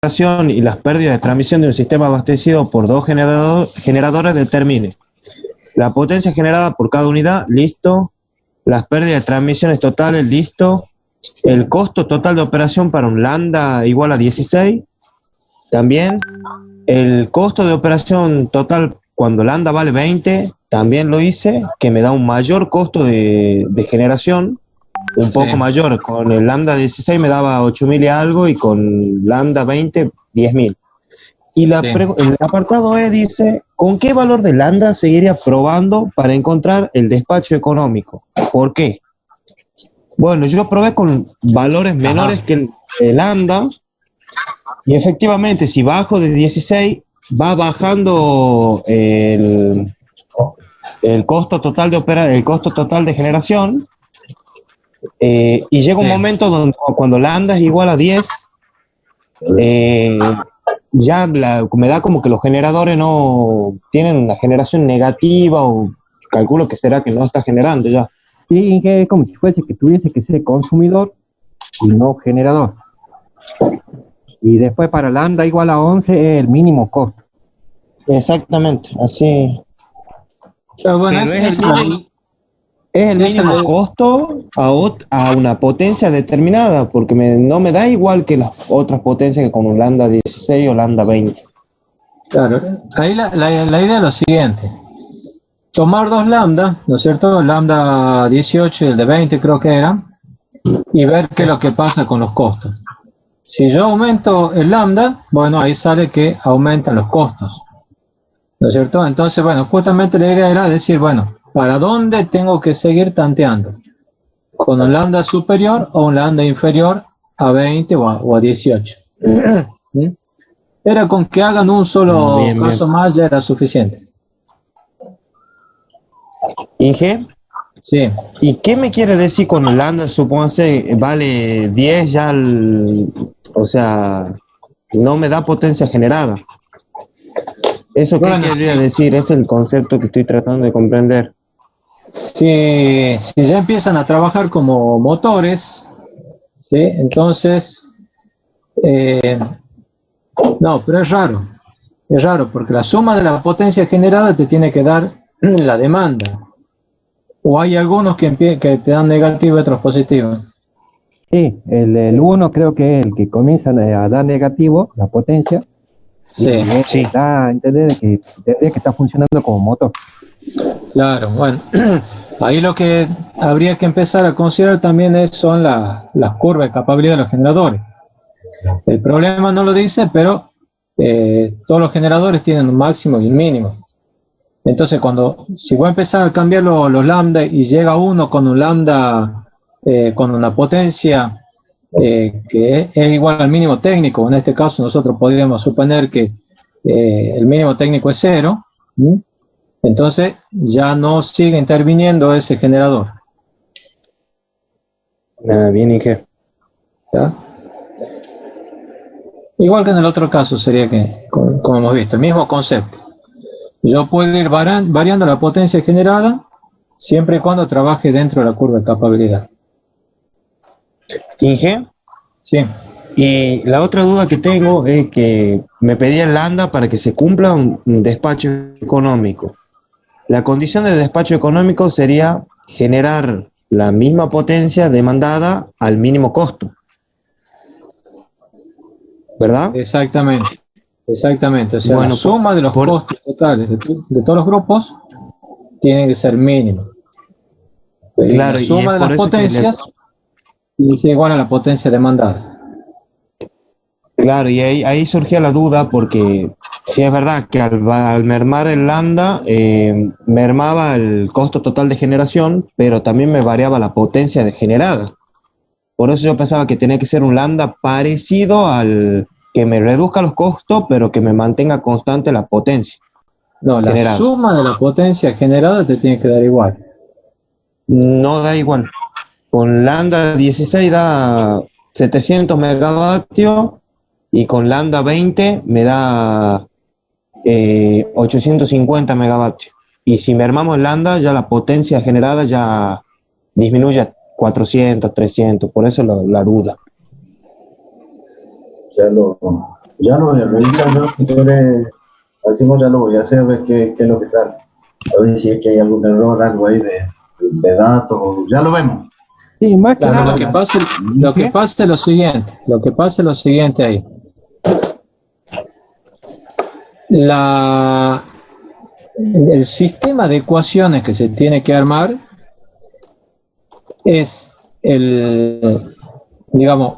generación y las pérdidas de transmisión de un sistema abastecido por dos generadores determine la potencia generada por cada unidad, listo. Las pérdidas de transmisiones totales, listo. El costo total de operación para un lambda igual a 16, también. El costo de operación total cuando lambda vale 20, también lo hice, que me da un mayor costo de generación, un poco mayor. Con el lambda 16 me daba 8.000 y algo, y con lambda 20, 10.000. Y el apartado E dice, ¿con qué valor de lambda seguiría probando para encontrar el despacho económico? ¿Por qué? Bueno, yo probé con valores menores que el lambda, y efectivamente, si bajo de 16, va bajando el costo total el costo total de generación, y llega un momento donde cuando lambda es igual a 10, ya me da como que los generadores no tienen una generación negativa, o calculo que será que no está generando ya. Sí, es como si fuese que tuviese que ser consumidor y no generador. Y después para lambda igual a 11 es el mínimo costo. Exactamente, así. Pero bueno, es el mínimo costo a una potencia determinada, porque no me da igual que las otras potencias que con un lambda 16 o lambda 20. Claro, ahí la idea es lo siguiente: tomar dos lambda, ¿no es cierto? Lambda 18 y el de 20 creo que era, y ver qué es lo que pasa con los costos. Si yo aumento el lambda, bueno, ahí sale que aumentan los costos, ¿no es cierto? Entonces, bueno, justamente la idea era decir, bueno, ¿para dónde tengo que seguir tanteando? ¿Con un lambda superior o un lambda inferior a 20 o a 18? ¿Sí? Era con que hagan un solo caso más, ya era suficiente. ¿Inge? Sí. ¿Y qué me quiere decir con el lambda? Supóngase, vale 10 ya, o sea, no me da potencia generada. ¿Eso qué querría decir? Es el concepto que estoy tratando de comprender. Si ya empiezan a trabajar como motores, ¿sí? Entonces, no, pero es raro, porque la suma de la potencia generada te tiene que dar la demanda. ¿O hay algunos que te dan negativo y otros positivos? Sí, el 1 creo que es el que comienza a dar negativo, la potencia. Sí. Da a entender que tendría que estar funcionando como motor. Claro, bueno, ahí lo que habría que empezar a considerar también son las curvas de capacidad de los generadores. El problema no lo dice, pero todos los generadores tienen un máximo y un mínimo. Entonces, si voy a empezar a cambiar los lambda y llega uno con un lambda con una potencia que es igual al mínimo técnico, en este caso nosotros podríamos suponer que el mínimo técnico es 0, ¿sí? Entonces ya no sigue interviniendo ese generador. Nada, bien, ¿y qué? ¿Ya? Igual que en el otro caso sería que, como hemos visto, el mismo concepto. Yo puedo ir variando la potencia generada siempre y cuando trabaje dentro de la curva de capacidad. ¿Inge? Sí. Y la otra duda que tengo es que me pedía el lambda para que se cumpla un despacho económico. La condición de despacho económico sería generar la misma potencia demandada al mínimo costo, ¿verdad? Exactamente. O sea, bueno, la suma de los costos totales de todos los grupos tiene que ser mínima. Claro, la suma de las potencias es igual a la potencia demandada. Claro, y ahí surgía la duda, porque sí es verdad que al mermar el lambda, mermaba el costo total de generación, pero también me variaba la potencia de generada. Por eso yo pensaba que tenía que ser un lambda parecido al que me reduzca los costos, pero que me mantenga constante la potencia. No, la generada. Suma de la potencia generada te tiene que dar igual. No da igual. Con lambda 16 da 700 megavatios, y con lambda 20 me da 850 megavatios. Y si mermamos el lambda, ya la potencia generada ya disminuye a 400, 300, por eso la duda. Ya lo voy a revisar, ¿no? Si quieres, decimos, ya lo voy a hacer, a ver qué es lo que sale. A ver si es que hay algún error, algo ahí de datos, ya lo vemos. Sí, más que Claro, nada. lo que pasa es lo siguiente ahí. El sistema de ecuaciones que se tiene que armar es digamos,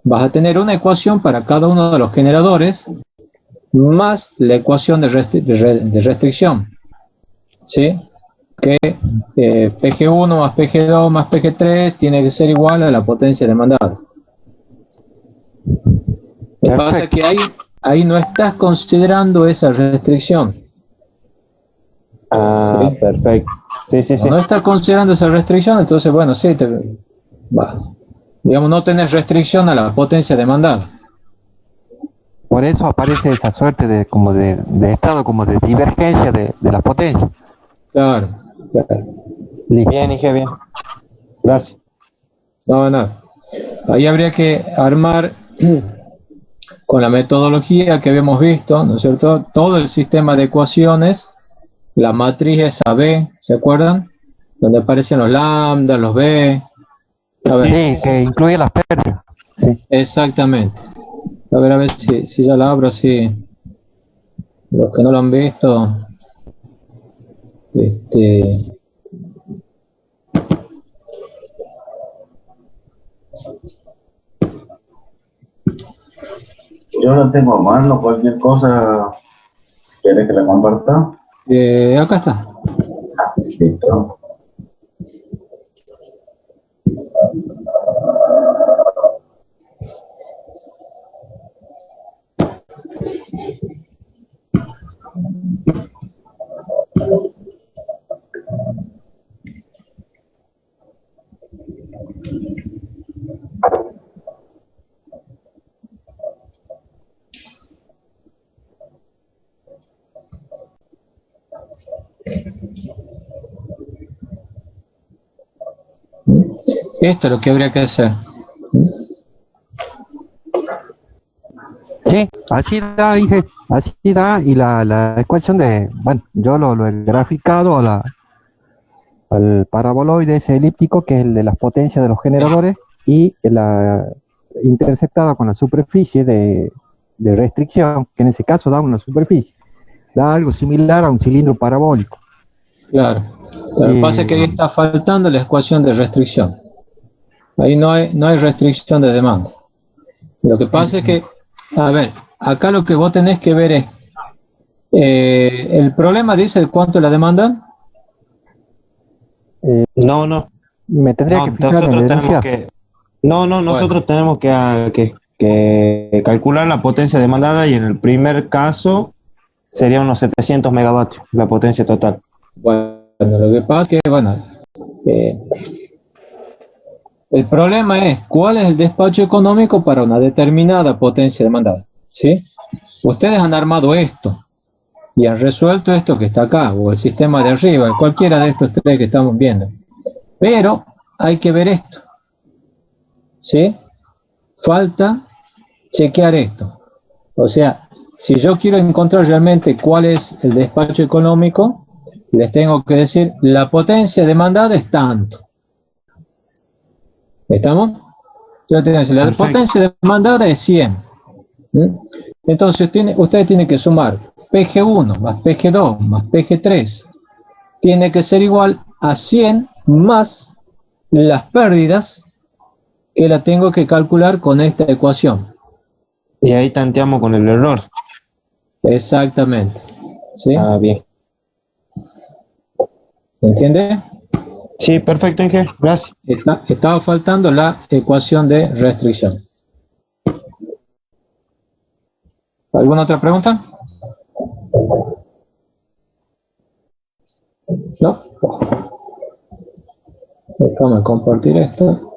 vas a tener una ecuación para cada uno de los generadores más la ecuación de restricción, ¿sí? Que PG1 más PG2 más PG3 tiene que ser igual a la potencia demandada. Lo que pasa es que ahí no estás considerando esa restricción. Ah, ¿sí? perfecto. Sí. No estás considerando esa restricción, entonces, bueno, sí, digamos, no tenés restricción a la potencia demandada. Por eso aparece esa suerte de estado, como de divergencia de las potencias. Claro. Listo. Bien, Inge, bien. Gracias. No, nada. Ahí habría que armar con la metodología que habíamos visto, ¿no es cierto? Todo el sistema de ecuaciones, la matriz esa B, ¿se acuerdan? Donde aparecen los lambda, los B. A ver. Sí, que incluye las pérdidas. Sí. Exactamente. A ver si ya la abro así. Los que no lo han visto. Yo la tengo a mano, cualquier cosa, ¿quieres que la comparta? Acá está. Listo. Esto es lo que habría que hacer. Sí, así da, dije, así da, y la ecuación bueno, yo lo he graficado al paraboloide ese elíptico, que es el de las potencias de los generadores, y la intersectada con la superficie de restricción, que en ese caso da una superficie, da algo similar a un cilindro parabólico. Claro. Lo que pasa es que ahí está faltando la ecuación de restricción. Ahí no hay restricción de demanda. Lo que pasa es que, a ver, acá lo que vos tenés que ver es, el problema dice cuánto es la demanda. No. Me tendría que fijar en el enunciado. Nosotros tenemos que calcular la potencia demandada y en el primer caso sería unos 700 megavatios, la potencia total. Bueno, lo que pasa es que, bueno, el problema es cuál es el despacho económico para una determinada potencia demandada, ¿sí? Ustedes han armado esto y han resuelto esto que está acá, o el sistema de arriba, cualquiera de estos tres que estamos viendo. Pero hay que ver esto, ¿sí? Falta chequear esto. O sea, si yo quiero encontrar realmente cuál es el despacho económico, les tengo que decir, la potencia demandada es tanto. ¿Estamos? Yo tengo que decir, la potencia demandada es 100. Entonces, ustedes tienen que sumar PG1 más PG2 más PG3. Tiene que ser igual a 100 más las pérdidas que la tengo que calcular con esta ecuación. Y ahí tanteamos con el error. Exactamente. ¿Sí? Ah, bien. ¿Se entiende? Sí, perfecto, Inge. Gracias. Estaba faltando la ecuación de restricción. ¿Alguna otra pregunta? ¿No? Déjame compartir esto.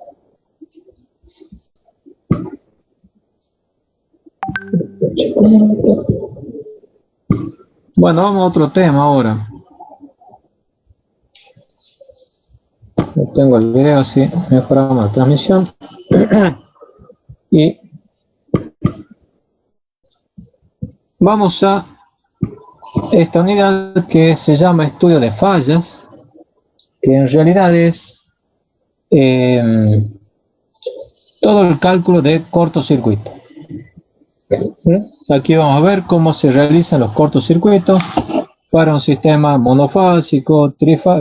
Bueno, vamos a otro tema ahora. Tengo el video así, mejoramos la transmisión. Y Vamos a esta unidad que se llama estudio de fallas, que en realidad es todo el cálculo de cortocircuito. Aquí vamos a ver cómo se realizan los cortocircuitos para un sistema monofásico,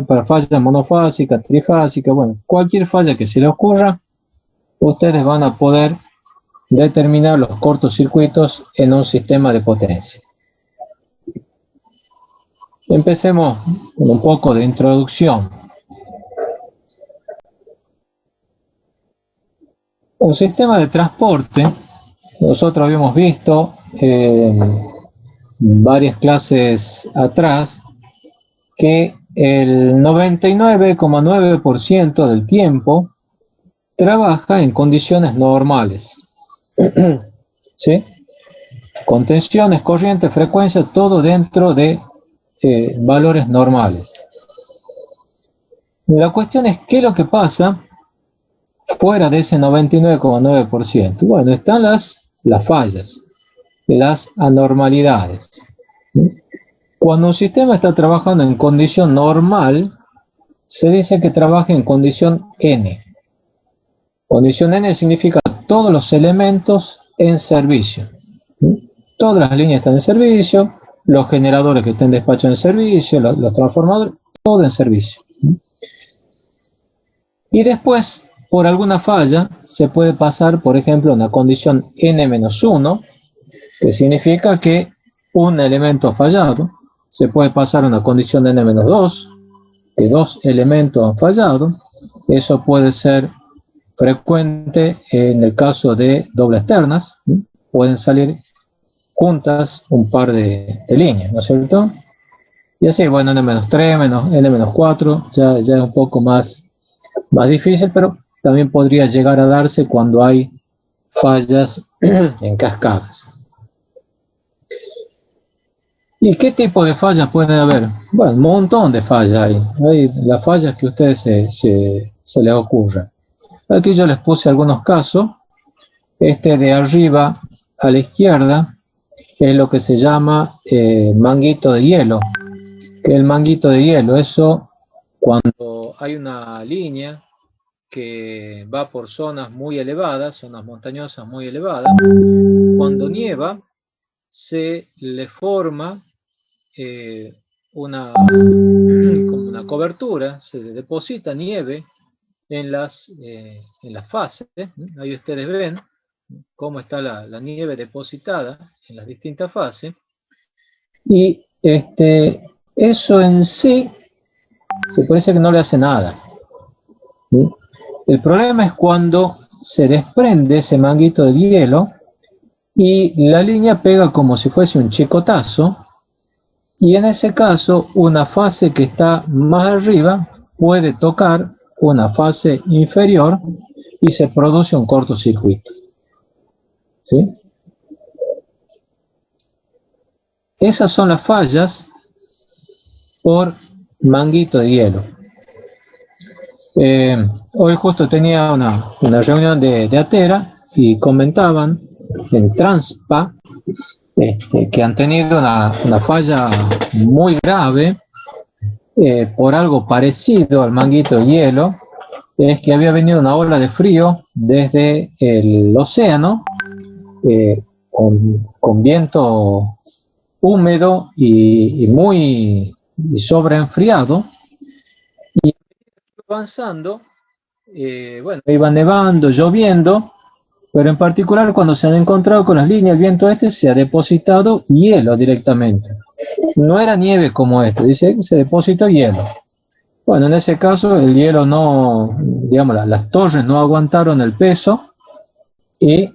para fallas monofásicas, trifásicas, bueno, cualquier falla que se le ocurra, ustedes van a poder determinar los cortocircuitos en un sistema de potencia. Empecemos con un poco de introducción. Un sistema de transporte, nosotros habíamos visto varias clases atrás que el 99,9% del tiempo trabaja en condiciones normales. ¿Sí? Contenciones, corriente, frecuencia, todo dentro de valores normales. La cuestión es qué es lo que pasa fuera de ese 99,9%. Bueno, están las fallas, las anormalidades. Cuando un sistema está trabajando en condición normal, se dice que trabaja en condición N. Condición N significa todos los elementos en servicio. Todas las líneas están en servicio, los generadores que estén despachados en servicio, los transformadores, todo en servicio. Y después, por alguna falla, se puede pasar, por ejemplo, a una condición N-1, que significa que un elemento ha fallado. Se puede pasar a una condición N-2, que dos elementos han fallado. Eso puede ser frecuente en el caso de dobles ternas. Pueden salir juntas un par de líneas, ¿no es cierto? Y así, bueno, N-3, N-4, ya es un poco más difícil, pero también podría llegar a darse cuando hay fallas en cascadas. ¿Y qué tipo de fallas pueden haber? Bueno, un montón de fallas hay las fallas que a ustedes se les ocurran. Aquí yo les puse algunos casos. Este de arriba a la izquierda es lo que se llama manguito de hielo. ¿Qué es el manguito de hielo? Eso cuando hay una línea que va por zonas muy elevadas, zonas montañosas muy elevadas, cuando nieva se le forma como una cobertura, se deposita nieve en las fases. Ahí ustedes ven cómo está la nieve depositada en las distintas fases, y eso en sí se parece que no le hace nada. El problema es cuando se desprende ese manguito de hielo y la línea pega como si fuese un chicotazo, y en ese caso una fase que está más arriba puede tocar una fase inferior y se produce un cortocircuito. ¿Sí? Esas son las fallas por manguito de hielo. Hoy justo tenía una reunión de Atera y comentaban en Transpa que han tenido una falla muy grave por algo parecido al manguito de hielo. Es que había venido una ola de frío desde el océano con viento húmedo y muy sobreenfriado, y avanzando, bueno, iba nevando, lloviendo, pero en particular cuando se han encontrado con las líneas, el viento se ha depositado hielo directamente. No era nieve como dice que se depositó hielo. Bueno, en ese caso el hielo no, digamos, las torres no aguantaron el peso y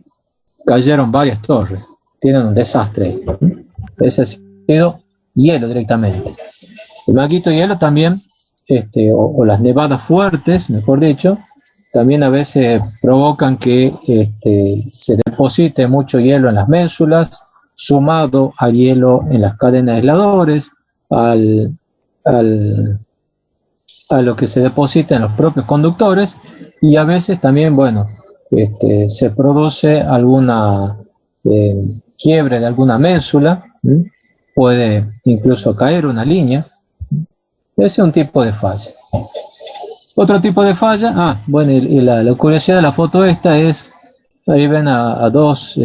cayeron varias torres. Tienen un desastre ahí. Ese ha sido hielo directamente. El manguito de hielo también, o las nevadas fuertes, mejor dicho, también a veces provocan que se deposite mucho hielo en las ménsulas, sumado al hielo en las cadenas de aisladores, a lo que se deposita en los propios conductores, y a veces también, bueno, se produce alguna quiebre de alguna ménsula, ¿m? Puede incluso caer una línea. Ese es un tipo de falla. Otro tipo de falla, bueno, y la curiosidad de la foto esta es, ahí ven a dos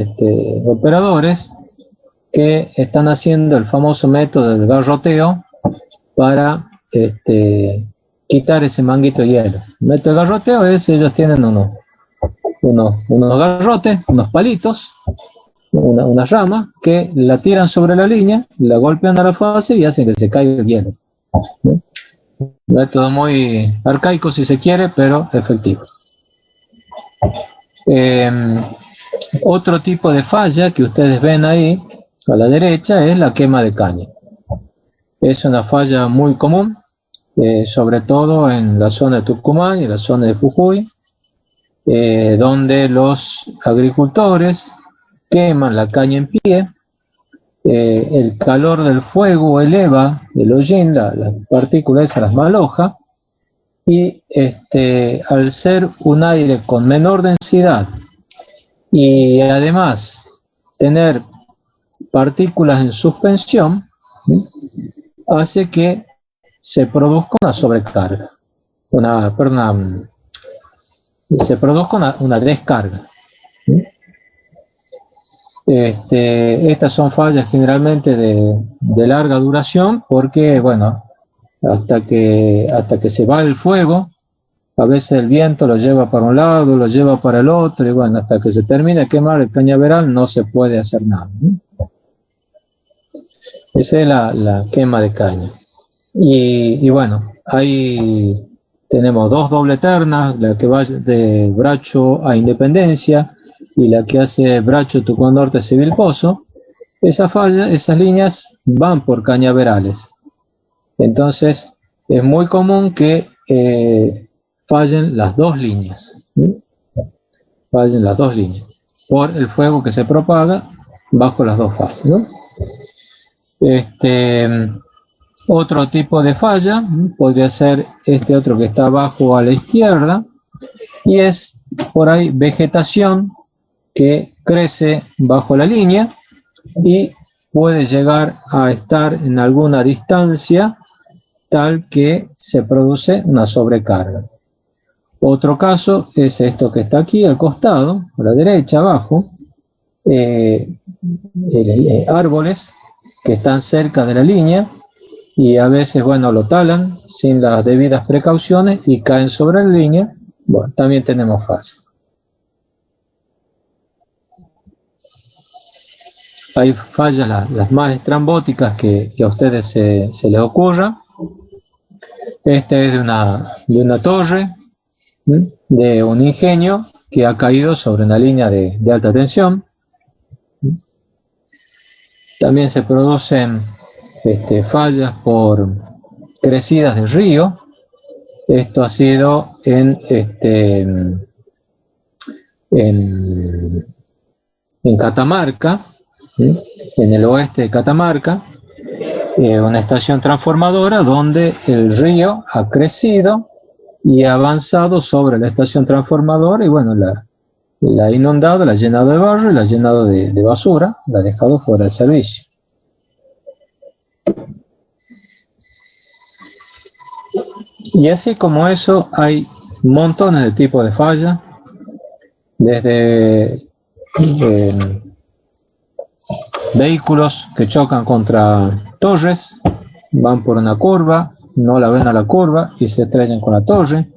operadores que están haciendo el famoso método del garroteo para quitar ese manguito de hielo. El método de garroteo es, ellos tienen unos garrotes, unos palitos, una rama que la tiran sobre la línea, la golpean a la fase y hacen que se caiga el hielo. ¿Sí? Método muy arcaico si se quiere, pero efectivo. Otro tipo de falla que ustedes ven ahí a la derecha es la quema de caña. Es una falla muy común, sobre todo en la zona de Tucumán y en la zona de Jujuy, donde los agricultores queman la caña en pie. El calor del fuego eleva el hollín, las partículas esas las maloja, y al ser un aire con menor densidad y además tener partículas en suspensión, ¿sí?, hace que se produzca una sobrecarga, se produzca una descarga. ¿Sí? Estas son fallas generalmente de larga duración porque, bueno, hasta que se va el fuego, a veces el viento lo lleva para un lado, lo lleva para el otro, y bueno, hasta que se termine de quemar el cañaveral no se puede hacer nada, ¿no? Esa es la quema de caña. Y bueno, ahí tenemos dos doble ternas, la que va de Bracho a Independencia y la que hace Bracho, Tucumán Norte, Civil Pozo. Esas líneas van por cañaverales. Entonces, es muy común que fallen las dos líneas. ¿Sí? Fallen las dos líneas por el fuego que se propaga bajo las dos fases, ¿no? Otro tipo de falla podría ser este otro que está abajo a la izquierda, y es por ahí vegetación que crece bajo la línea y puede llegar a estar en alguna distancia tal que se produce una sobrecarga. Otro caso es esto que está aquí al costado, a la derecha abajo, árboles que están cerca de la línea y a veces, bueno, lo talan sin las debidas precauciones y caen sobre la línea. Bueno, también tenemos fallas. Hay fallas las más estrambóticas que a ustedes se les ocurra. Este es de una torre, ¿sí?, de un ingenio que ha caído sobre una línea de alta tensión. También se producen fallas por crecidas del río. Esto ha sido en Catamarca, ¿sí?, en el oeste de Catamarca, una estación transformadora donde el río ha crecido y ha avanzado sobre la estación transformadora y bueno, la ha inundado, la ha llenado de barro y la ha llenado de basura, la ha dejado fuera del servicio. Y así como eso hay montones de tipos de falla, desde vehículos que chocan contra torres, van por una curva, no la ven a la curva y se estrellan con la torre.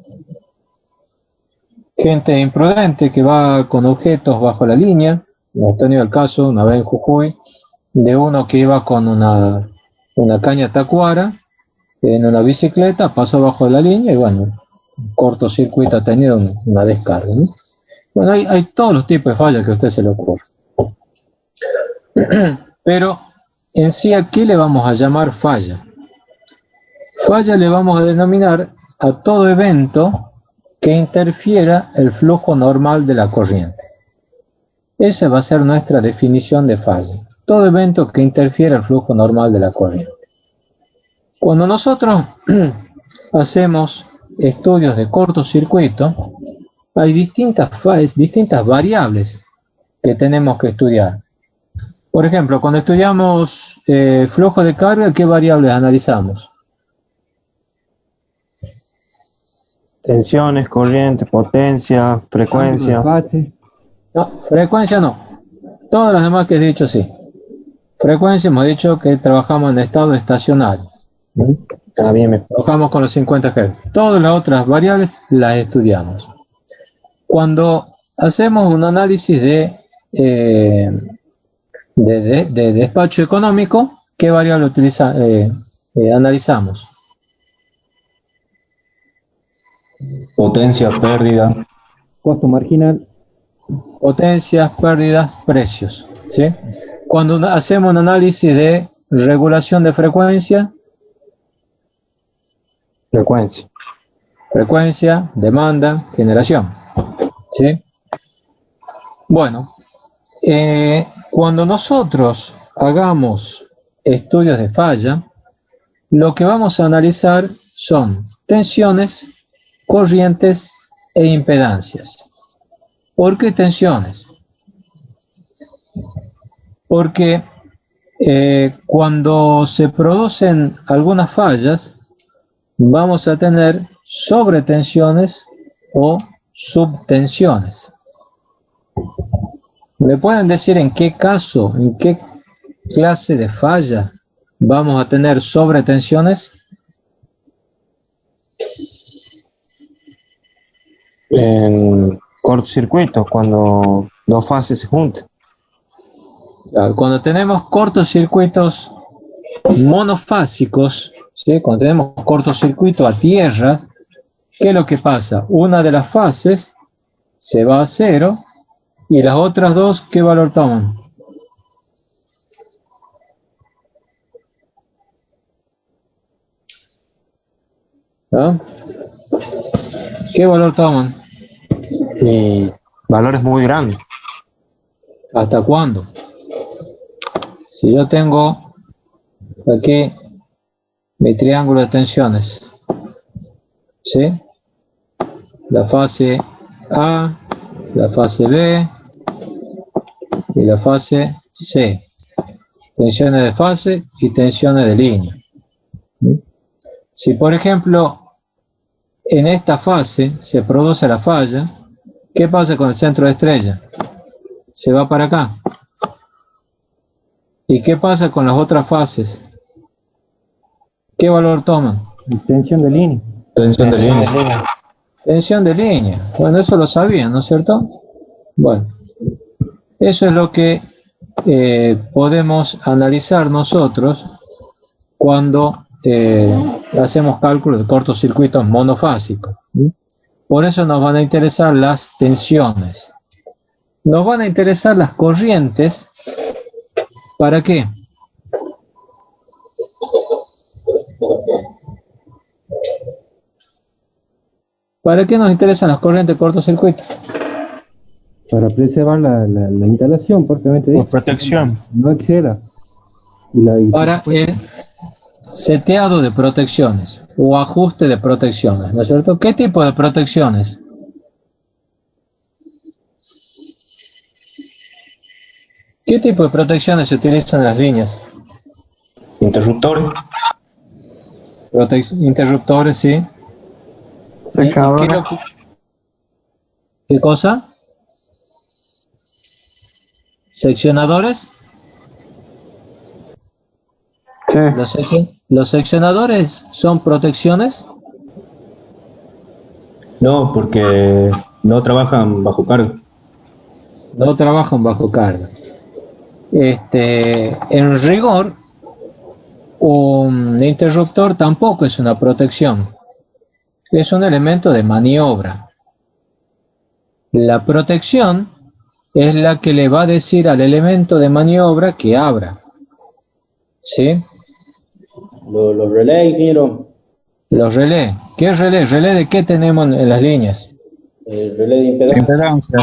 Gente imprudente que va con objetos bajo la línea. Hemos tenido el caso una vez en Jujuy de uno que iba con una caña tacuara en una bicicleta, pasó bajo la línea y bueno, cortocircuito, ha tenido una descarga, ¿no? Bueno, hay todos los tipos de fallas que a usted se le ocurra. Pero en sí, ¿a qué le vamos a llamar falla? Falla le vamos a denominar a todo evento que interfiera el flujo normal de la corriente. Esa va a ser nuestra definición de falla. Todo evento que interfiera el flujo normal de la corriente. Cuando nosotros hacemos estudios de cortocircuito, hay distintas variables que tenemos que estudiar. Por ejemplo, cuando estudiamos flujo de carga, ¿qué variables analizamos? Tensiones, corriente, potencia, frecuencia. Fase. No, frecuencia no. Todas las demás que he dicho sí. Frecuencia hemos dicho que trabajamos en estado estacionario. Está bien, Trabajamos con los 50 Hz. Todas las otras variables las estudiamos. Cuando hacemos un análisis de despacho económico, ¿qué variable analizamos? Potencia, pérdida. Costo marginal. Potencias, pérdidas, precios. ¿Sí? Cuando hacemos un análisis de regulación de frecuencia, frecuencia, demanda, generación. ¿Sí? Bueno, cuando nosotros hagamos estudios de falla, lo que vamos a analizar son tensiones, corrientes e impedancias. ¿Por qué tensiones? Porque cuando se producen algunas fallas, vamos a tener sobretensiones o subtensiones. ¿Me pueden decir en qué caso, en qué clase de falla vamos a tener sobretensiones? En cortocircuito, cuando dos fases se juntan. Cuando tenemos cortocircuitos monofásicos, ¿sí? Cuando tenemos cortocircuito a tierra, ¿qué es lo que pasa? Una de las fases se va a cero y las otras dos, ¿qué valor toman? ¿Ah? ¿Qué valor toman? Y valores muy grandes. ¿Hasta cuándo? Si yo tengo aquí mi triángulo de tensiones, ¿sí? La fase A, la fase B y la fase C. Tensiones de fase y tensiones de línea. Si por ejemplo en esta fase se produce la falla, ¿qué pasa con el centro de estrella? Se va para acá. ¿Y qué pasa con las otras fases? ¿Qué valor toman? Tensión de línea. Tensión de línea. Tensión de línea. Bueno, eso lo sabían, ¿no es cierto? Bueno, eso es lo que podemos analizar nosotros cuando hacemos cálculos de cortocircuitos monofásicos. Por eso nos van a interesar las tensiones. Nos van a interesar las corrientes. ¿Para qué? ¿Para qué nos interesan las corrientes de cortocircuito? Para preservar la instalación, propiamente Por dicho. protección. No exceda. Para el seteado de protecciones o ajuste de protecciones, ¿no es cierto? ¿Qué tipo de protecciones? ¿Qué tipo de protecciones se utilizan en las líneas? Interruptores. Interruptores, sí. Secadores. ¿Qué cosa? ¿Seccionadores? Sí. ¿Los seccionadores son protecciones? No, porque no trabajan bajo carga. No trabajan bajo carga. En rigor, un interruptor tampoco es una protección. Es un elemento de maniobra. La protección es la que le va a decir al elemento de maniobra que abra. ¿Sí? Los relés, ingeniero. Los relés. ¿Qué relé? ¿Relé de qué tenemos en las líneas? El relé de impedancia.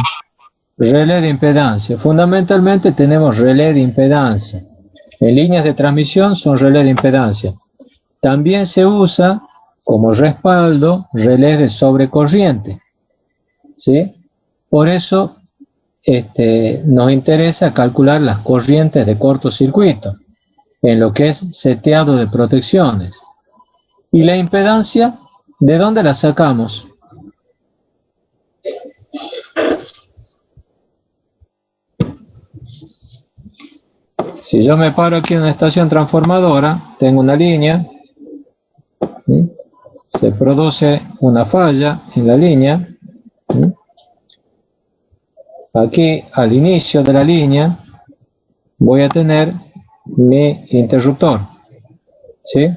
Relé de impedancia. Fundamentalmente tenemos relé de impedancia. En líneas de transmisión son relés de impedancia. También se usa como respaldo relés de sobrecorriente. ¿Sí? Por eso nos interesa calcular las corrientes de cortocircuito. en lo que es seteado de protecciones. Y la impedancia, ¿de dónde la sacamos? Si yo me paro aquí en una estación transformadora, tengo una línea, ¿sí? Se produce una falla en la línea, ¿sí? Aquí al inicio de la línea voy a tener mi interruptor, ¿sí?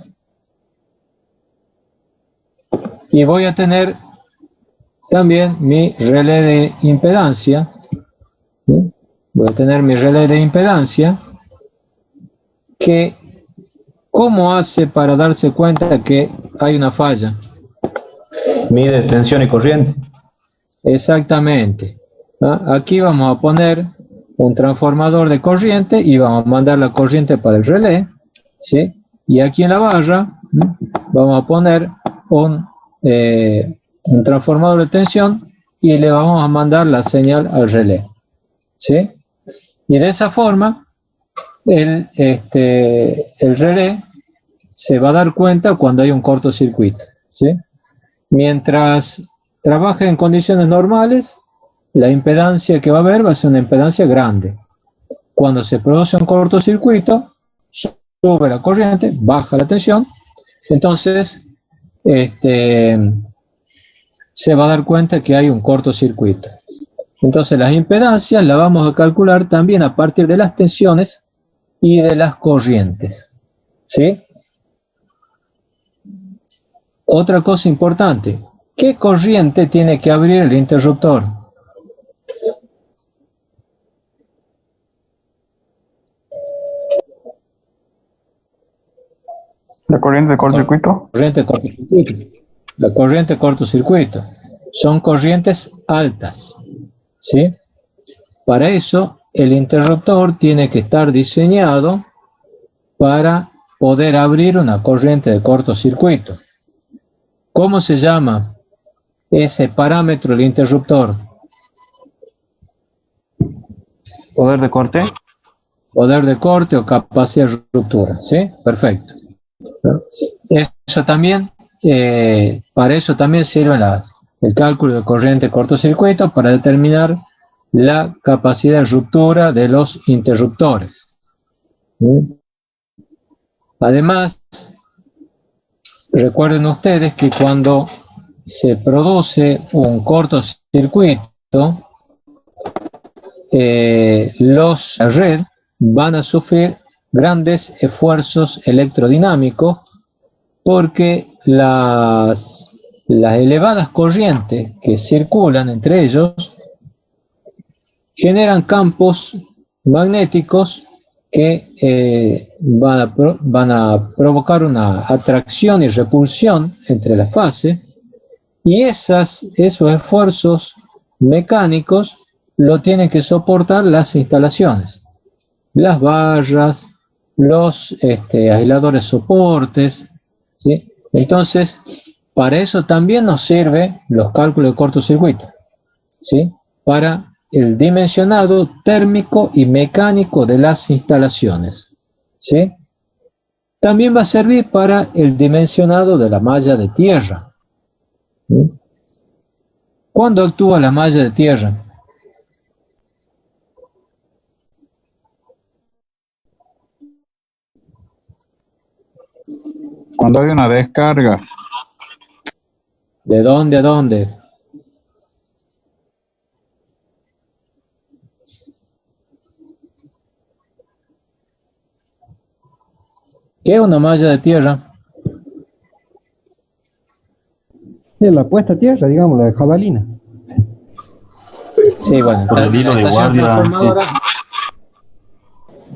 Y voy a tener también mi relé de impedancia, ¿sí? Voy a tener mi relé de impedancia que, ¿cómo hace para darse cuenta que hay una falla? Mide tensión y corriente. Exactamente. ¿Ah? Aquí vamos a poner un transformador de corriente y vamos a mandar la corriente para el relé, ¿sí? Y aquí en la barra vamos a poner un transformador de tensión y le vamos a mandar la señal al relé, ¿sí? Y de esa forma el relé se va a dar cuenta cuando hay un cortocircuito, ¿sí? Mientras trabaje en condiciones normales, la impedancia que va a haber va a ser una impedancia grande. Cuando se produce un cortocircuito, sube la corriente, baja la tensión, entonces se va a dar cuenta que hay un cortocircuito. Entonces las impedancias las vamos a calcular también a partir de las tensiones y de las corrientes, ¿sí? Otra cosa importante, ¿qué corriente tiene que abrir el interruptor? ¿La corriente de cortocircuito? La corriente de cortocircuito. Son corrientes altas, ¿sí? Para eso, el interruptor tiene que estar diseñado para poder abrir una corriente de cortocircuito. ¿Cómo se llama ese parámetro del interruptor? Poder de corte. Poder de corte o capacidad de ruptura, ¿sí? Perfecto. Eso también, para eso también sirve el cálculo de corriente de cortocircuito para determinar la capacidad de ruptura de los interruptores. ¿Sí? Además, recuerden ustedes que cuando se produce un cortocircuito, la red van a sufrir grandes esfuerzos electrodinámicos porque las elevadas corrientes que circulan entre ellos generan campos magnéticos que van a provocar una atracción y repulsión entre las fases, y esos esfuerzos mecánicos lo tienen que soportar las instalaciones, las barras, los aisladores soportes, ¿sí? Entonces, para eso también nos sirven los cálculos de cortocircuito, ¿sí? Para el dimensionado térmico y mecánico de las instalaciones, ¿sí? También va a servir para el dimensionado de la malla de tierra. ¿Sí? ¿Cuándo actúa la malla de tierra? Cuando hay una descarga. ¿De dónde a dónde? ¿Qué es una malla de tierra? Es la puesta a tierra, digamos, la de jabalina. Sí, bueno, Por el hilo de guardia.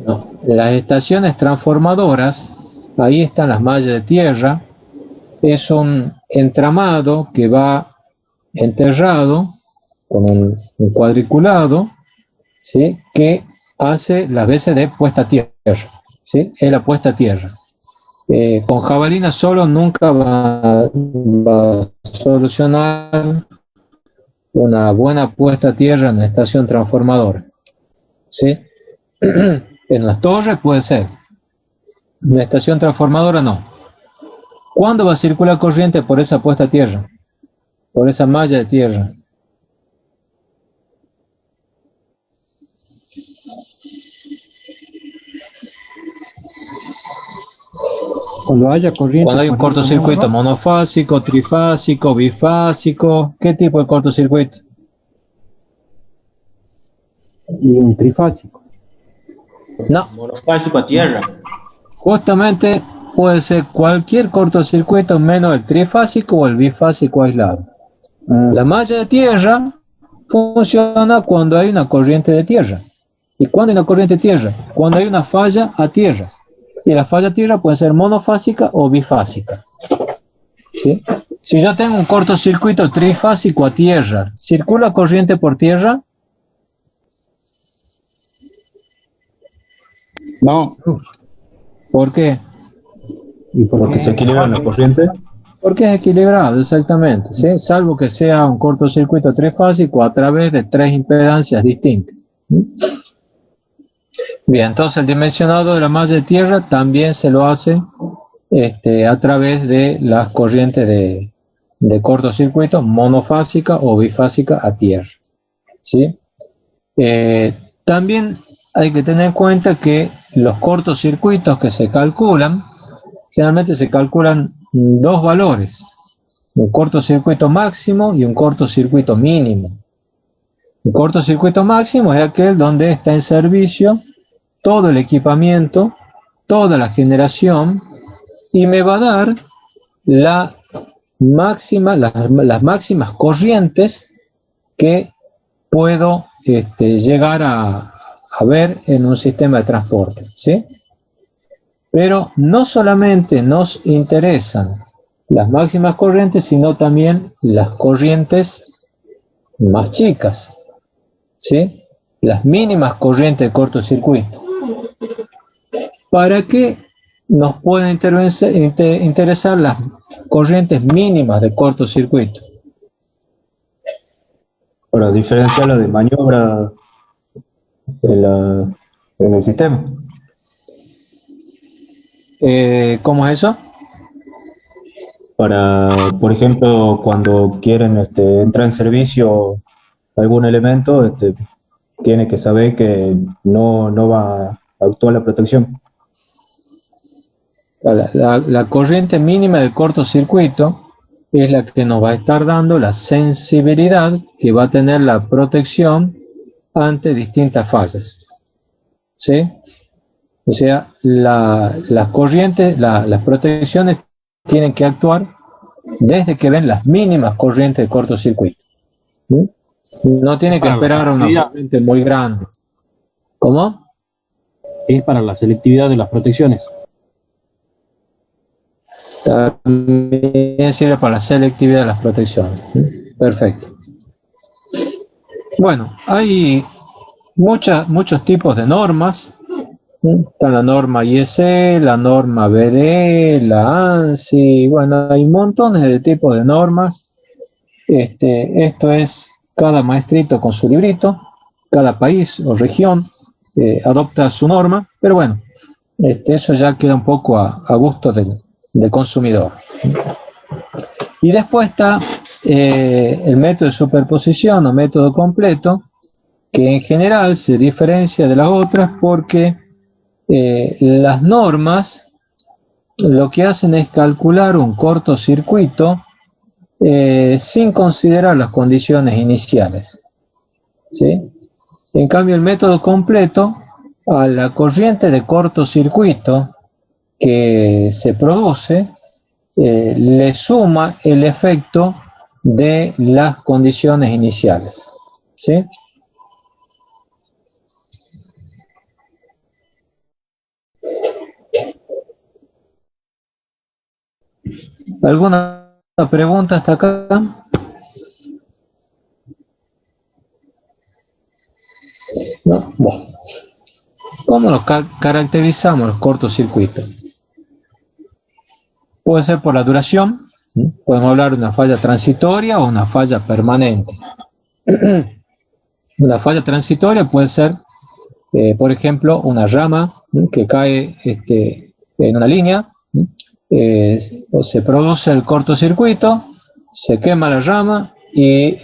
No, las estaciones transformadoras, ahí están las mallas de tierra, es un entramado que va enterrado con un cuadriculado, ¿sí? Que hace las veces de puesta a tierra, ¿sí? Es la puesta a tierra. Con jabalina solo nunca va a solucionar una buena puesta a tierra en la estación transformadora, ¿sí? En las torres puede ser, La estación transformadora no. ¿Cuándo va a circular corriente por esa puesta a tierra? Por esa malla de tierra. Cuando haya corriente. Cuando hay un cortocircuito monofásico, trifásico, bifásico, ¿qué tipo de cortocircuito? Y un trifásico. No. Monofásico a tierra. Justamente puede ser cualquier cortocircuito menos el trifásico o el bifásico aislado. La malla de tierra funciona cuando hay una corriente de tierra. ¿Y cuándo hay una corriente de tierra? Cuando hay una falla a tierra. Y la falla a tierra puede ser monofásica o bifásica. ¿Sí? Si yo tengo un cortocircuito trifásico a tierra, ¿circula corriente por tierra? No, ¿Por qué? Porque se equilibra la corriente. Porque es equilibrado, exactamente, ¿sí? Salvo que sea un cortocircuito trifásico a través de tres impedancias distintas. Bien, entonces el dimensionado de la malla de tierra también se lo hace a través de las corrientes de cortocircuito monofásica o bifásica a tierra, ¿sí? También hay que tener en cuenta que los cortocircuitos que se calculan, generalmente se calculan dos valores, un cortocircuito máximo y un cortocircuito mínimo. Un cortocircuito máximo es aquel donde está en servicio todo el equipamiento, toda la generación, y me va a dar las máximas corrientes que puedo llegar a ver en un sistema de transporte, ¿sí? Pero no solamente nos interesan las máximas corrientes, sino también las corrientes más chicas, ¿sí? Las mínimas corrientes de cortocircuito. ¿Para qué nos pueden interesar las corrientes mínimas de cortocircuito? Para diferenciarla de maniobra en el sistema. ¿Cómo es eso? Para, por ejemplo, cuando quieren entrar en servicio algún elemento, tiene que saber que no va a actuar la protección. La corriente mínima de cortocircuito es la que nos va a estar dando la sensibilidad que va a tener la protección ante distintas fallas, ¿sí? O sea, las corrientes, las protecciones tienen que actuar desde que ven las mínimas corrientes de cortocircuito, ¿sí? No tiene que esperar a una corriente muy grande. ¿Cómo? Es para la selectividad de las protecciones. También sirve para la selectividad de las protecciones. Perfecto. Bueno, hay muchos tipos de normas. Está la norma IEC, la norma BD, la ANSI. Bueno, hay montones de tipos de normas. Esto es cada maestrito con su librito. Cada país o región adopta su norma. Pero bueno, eso ya queda un poco a gusto del consumidor. Y después está el método de superposición o método completo, que en general se diferencia de las otras porque las normas lo que hacen es calcular un cortocircuito sin considerar las condiciones iniciales, ¿sí? En cambio, el método completo, a la corriente de cortocircuito que se produce, le suma el efecto de las condiciones iniciales, ¿sí? ¿Alguna pregunta hasta acá? ¿No? Bueno. ¿Cómo los caracterizamos los cortocircuitos? Puede ser por la duración, podemos hablar de una falla transitoria o una falla permanente. Una falla transitoria puede ser, por ejemplo, una rama que cae en una línea, se produce el cortocircuito, se quema la rama y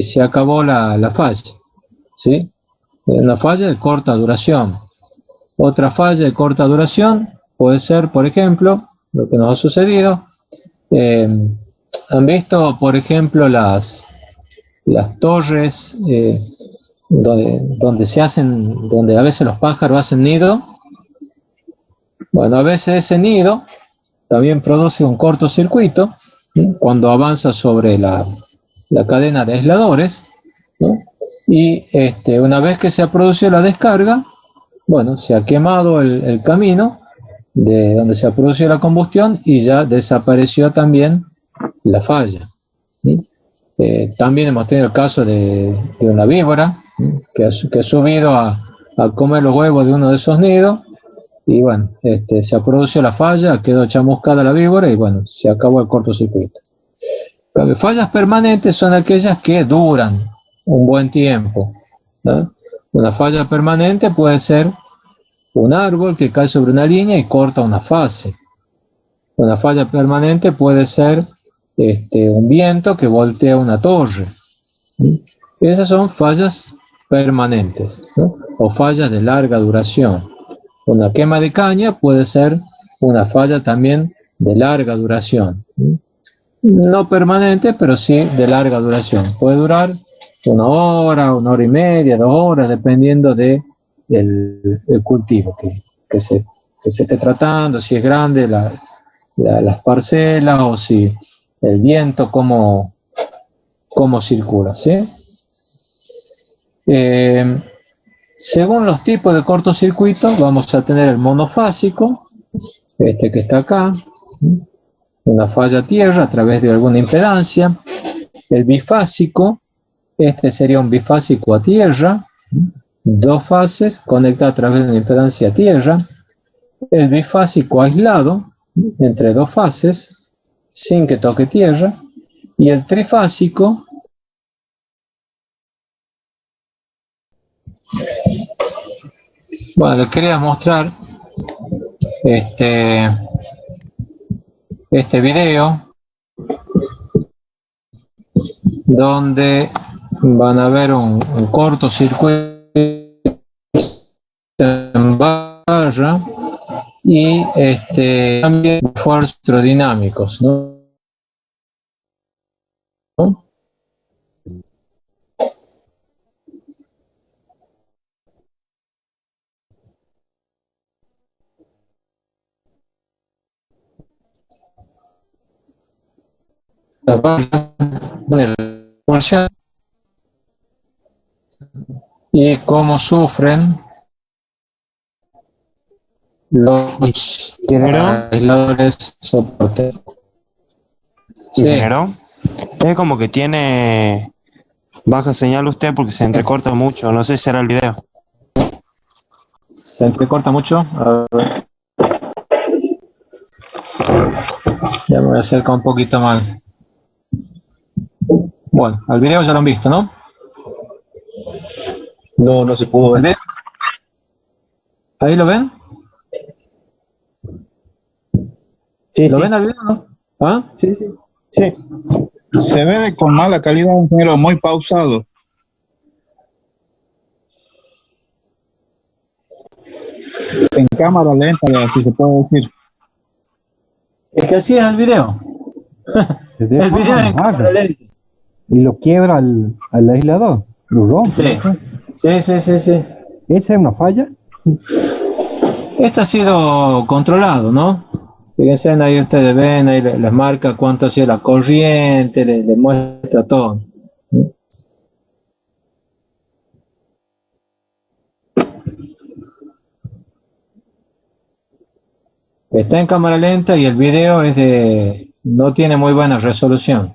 se acabó la falla, ¿sí? Una falla de corta duración. Otra falla de corta duración puede ser, por ejemplo, lo que nos ha sucedido. ¿Han visto, por ejemplo, las torres donde a veces los pájaros hacen nido? Bueno, a veces ese nido también produce un cortocircuito, ¿sí? Cuando avanza sobre la cadena de aisladores, ¿no? Y una vez que se ha producido la descarga, bueno, se ha quemado el camino de donde se ha producido la combustión y ya desapareció también la falla, ¿sí? También hemos tenido el caso de una víbora, ¿sí? que ha subido a comer los huevos de uno de esos nidos y bueno, se ha producido la falla, quedó chamuscada la víbora y bueno, se acabó el cortocircuito. Las fallas permanentes son aquellas que duran un buen tiempo, ¿no? Una falla permanente puede ser un árbol que cae sobre una línea y corta una fase. Una falla permanente puede ser un viento que voltea una torre, ¿sí? Esas son fallas permanentes, ¿no? O fallas de larga duración. Una quema de caña puede ser una falla también de larga duración, ¿sí? No permanente, pero sí de larga duración. Puede durar 1 hora, 1 hora y media, 2 horas, dependiendo de el cultivo que se esté tratando, si es grande las parcelas o si el viento cómo circula, ¿sí? Según los tipos de cortocircuito, vamos a tener el monofásico, que está acá, ¿sí? Una falla a tierra a través de alguna impedancia. El bifásico, sería un bifásico a tierra, ¿sí? 2 fases conectadas a través de una impedancia a tierra. El bifásico aislado, ¿sí? Entre 2 fases, sin que toque tierra. Y el trifásico, bueno, les quería mostrar este video donde van a ver un cortocircuito en barra y también esfuerzos electrodinámicos, ¿no? La barra y cómo sufren los aisladores soporte. ¿Ingeniero? Es como que tiene baja señal usted porque se entrecorta mucho. No sé si será el video. ¿Se entrecorta mucho? A ver. Ya me voy a acercar un poquito más. Bueno, al video ya lo han visto, ¿no? No se pudo ver. ¿Ahí lo ven? Sí, ¿Lo sí. ven al video, no? ¿Ah? Sí. Se ve con mala calidad, pero muy pausado. En cámara lenta, si se puede decir. Es que así es el video. El video es en cámara lenta. Y lo quiebra al aislador, lo rompe. Sí. Sí. ¿Esa es una falla? Esto ha sido controlado, ¿no? Fíjense, ahí ustedes ven, ahí les marca cuánto ha sido la corriente, les muestra todo. Está en cámara lenta y el video no tiene muy buena resolución.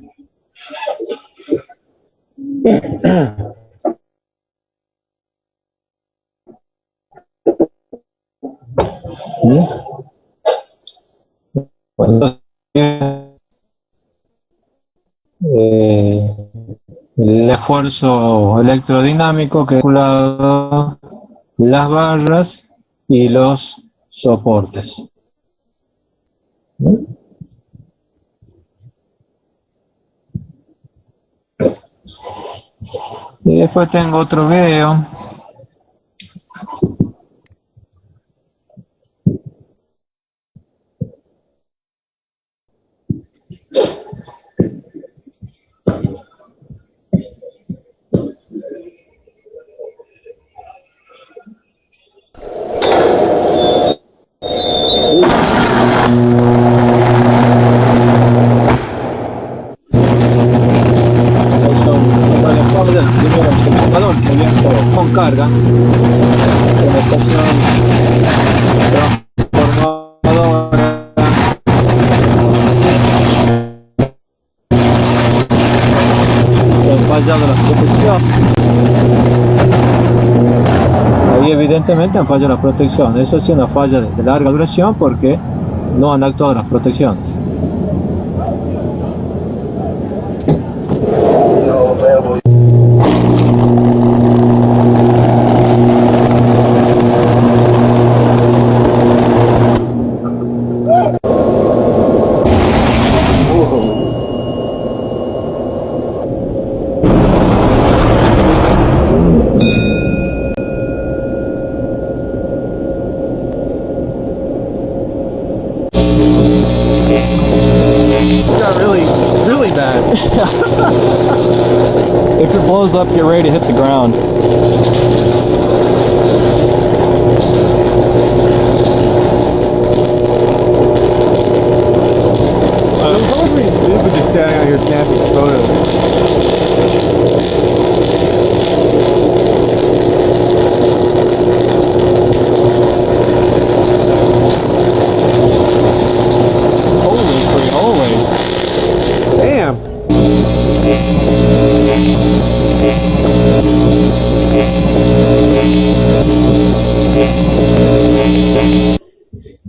Bueno, el esfuerzo electrodinámico que ha calculado las barras y los soportes. Y después tengo otro video. Que viajó con carga en la estación transformadora han fallado las protecciones. Ahí evidentemente han fallado las protecciones. Eso sí, una falla de larga duración porque no han actuado las protecciones. If it blows up, get ready to hit the ground. We were just standing out here snapping photos. Holy. Damn.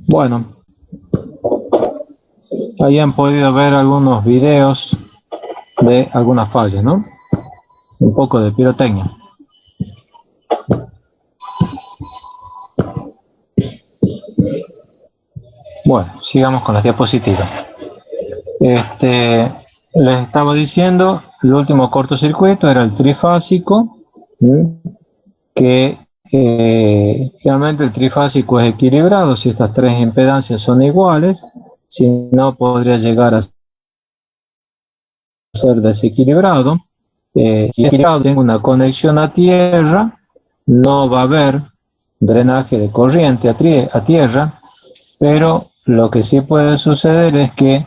Bueno, ahí han podido ver algunos videos de algunas fallas, ¿no? Un poco de pirotecnia. Bueno, sigamos con las diapositivas. Les estaba diciendo, el último cortocircuito era el trifásico, que generalmente el trifásico es equilibrado si estas tres impedancias son iguales, si no podría llegar a ser desequilibrado. Si equilibrado tengo una conexión a tierra, no va a haber drenaje de corriente a tierra, pero lo que sí puede suceder es que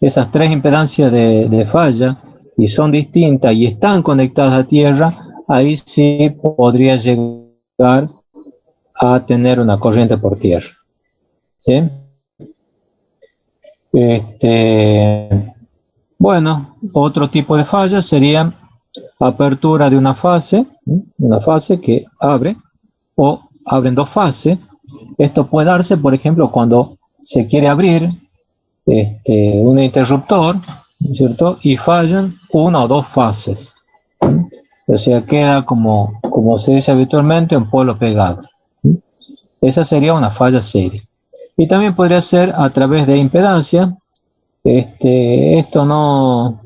esas tres impedancias de falla y son distintas y están conectadas a tierra, ahí sí podría llegar a tener una corriente por tierra. ¿Sí? Bueno, otro tipo de falla sería apertura de una fase que abre o abren dos fases. Esto puede darse, por ejemplo, cuando se quiere abrir un interruptor, ¿cierto? Y fallan una o dos fases. O sea, queda como se dice habitualmente, un polo pegado. Esa sería una falla seria. Y también podría ser a través de impedancia. Esto no,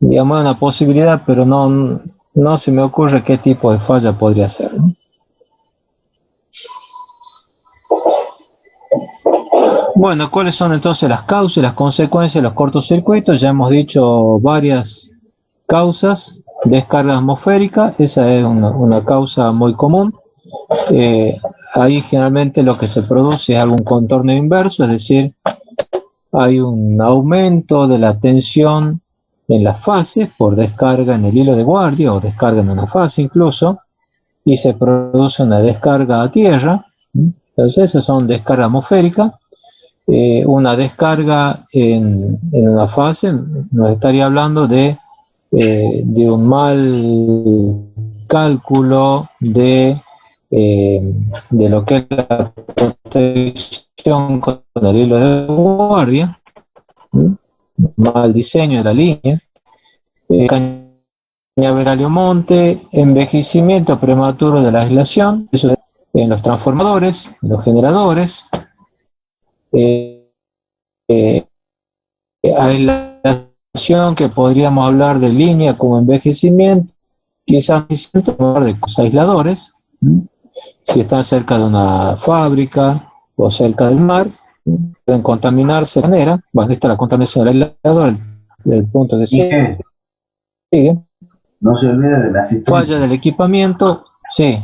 digamos, es una posibilidad, pero no se me ocurre qué tipo de falla podría ser, ¿no? Bueno, ¿cuáles son entonces las causas y las consecuencias de los cortocircuitos? Ya hemos dicho varias causas. Descarga atmosférica, esa es una causa muy común. Ahí generalmente lo que se produce es algún contorno inverso, es decir, hay un aumento de la tensión en las fases por descarga en el hilo de guardia o descarga en una fase incluso, y se produce una descarga a tierra. Entonces esas son descarga atmosférica. Una descarga en una fase nos estaría hablando de un mal cálculo de lo que es la protección con el hilo de guardia, mal diseño de la línea, cañaveral o monte, envejecimiento prematuro de la aislación, eso en los transformadores, en los generadores, aislación, que podríamos hablar de línea como envejecimiento, quizás hablar de aisladores, si están cerca de una fábrica o cerca del mar, pueden contaminarse de manera. Bueno, esta es la contaminación del aislador, del punto de sigue. No se olvide de la asistencia. Falla del equipamiento, sí.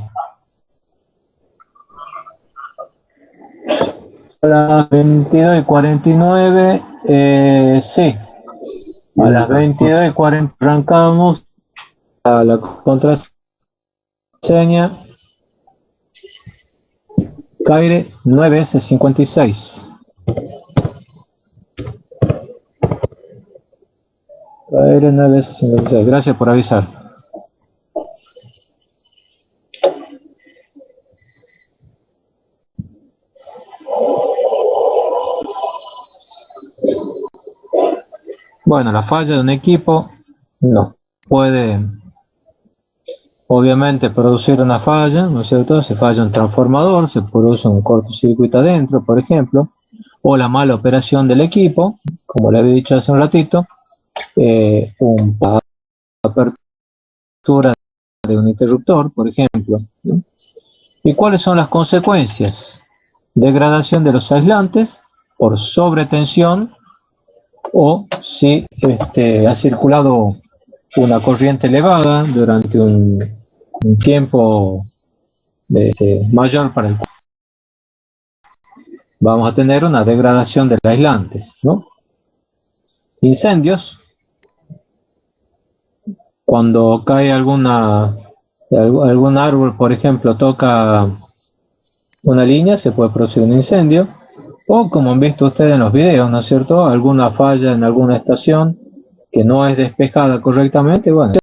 A las 22:49, sí. A las 22:40 arrancamos a la contraseña. Caire 9S56. Caire 9S56. Gracias por avisar. Bueno, la falla de un equipo no puede, obviamente, producir una falla, ¿no es cierto? Se falla un transformador, se produce un cortocircuito adentro, por ejemplo, o la mala operación del equipo, como le había dicho hace un ratito, una apertura de un interruptor, por ejemplo, ¿no? ¿Y cuáles son las consecuencias? Degradación de los aislantes por sobretensión, o si ha circulado una corriente elevada durante un tiempo mayor para el cual vamos a tener una degradación de los aislantes, ¿no? Incendios, cuando cae algún árbol, por ejemplo, toca una línea, se puede producir un incendio. O, como han visto ustedes en los videos, ¿no es cierto?, alguna falla en alguna estación que no es despejada correctamente. Bueno,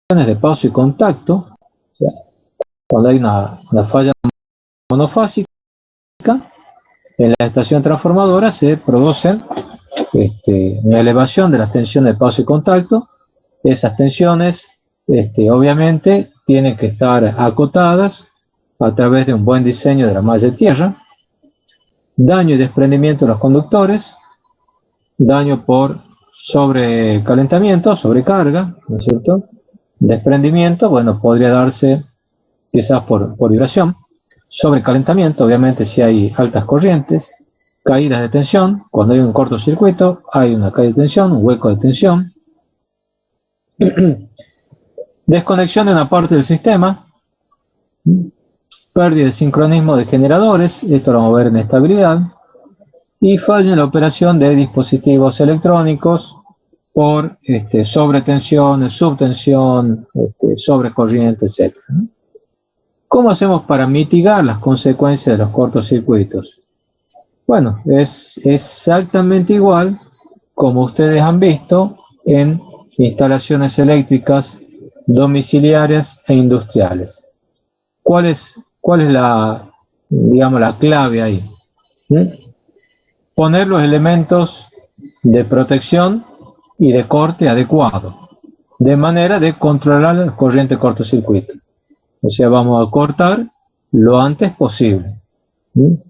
de paso y contacto, o sea, cuando hay una falla monofásica, en la estación transformadora se produce una elevación de las tensiones de paso y contacto. Esas tensiones, obviamente, tienen que estar acotadas a través de un buen diseño de la malla de tierra. Daño y desprendimiento de los conductores, daño por sobrecalentamiento, sobrecarga, ¿no es cierto? Desprendimiento, bueno, podría darse quizás por vibración. Sobrecalentamiento, obviamente, si hay altas corrientes. Caídas de tensión, cuando hay un cortocircuito, hay una caída de tensión, un hueco de tensión. Desconexión de una parte del sistema. Pérdida de sincronismo de generadores, esto lo vamos a ver en estabilidad, y falla en la operación de dispositivos electrónicos por sobretensión, subtensión, sobrecorriente, etc. ¿Cómo hacemos para mitigar las consecuencias de los cortocircuitos? Bueno, es exactamente igual como ustedes han visto en instalaciones eléctricas domiciliarias e industriales. ¿Cuál es la clave ahí? Poner los elementos de protección y de corte adecuado, de manera de controlar la corriente cortocircuito. O sea, vamos a cortar lo antes posible,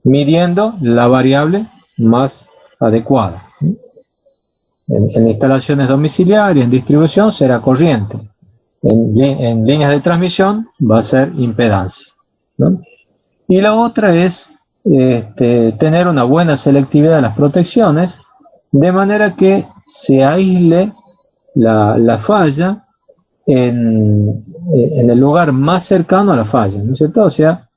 midiendo la variable más adecuada. En instalaciones domiciliarias, en distribución, será corriente. En líneas de transmisión va a ser impedancia, ¿no? Y la otra es tener una buena selectividad de las protecciones, de manera que se aísle la falla en el lugar más cercano a la falla, ¿no es cierto? O sea,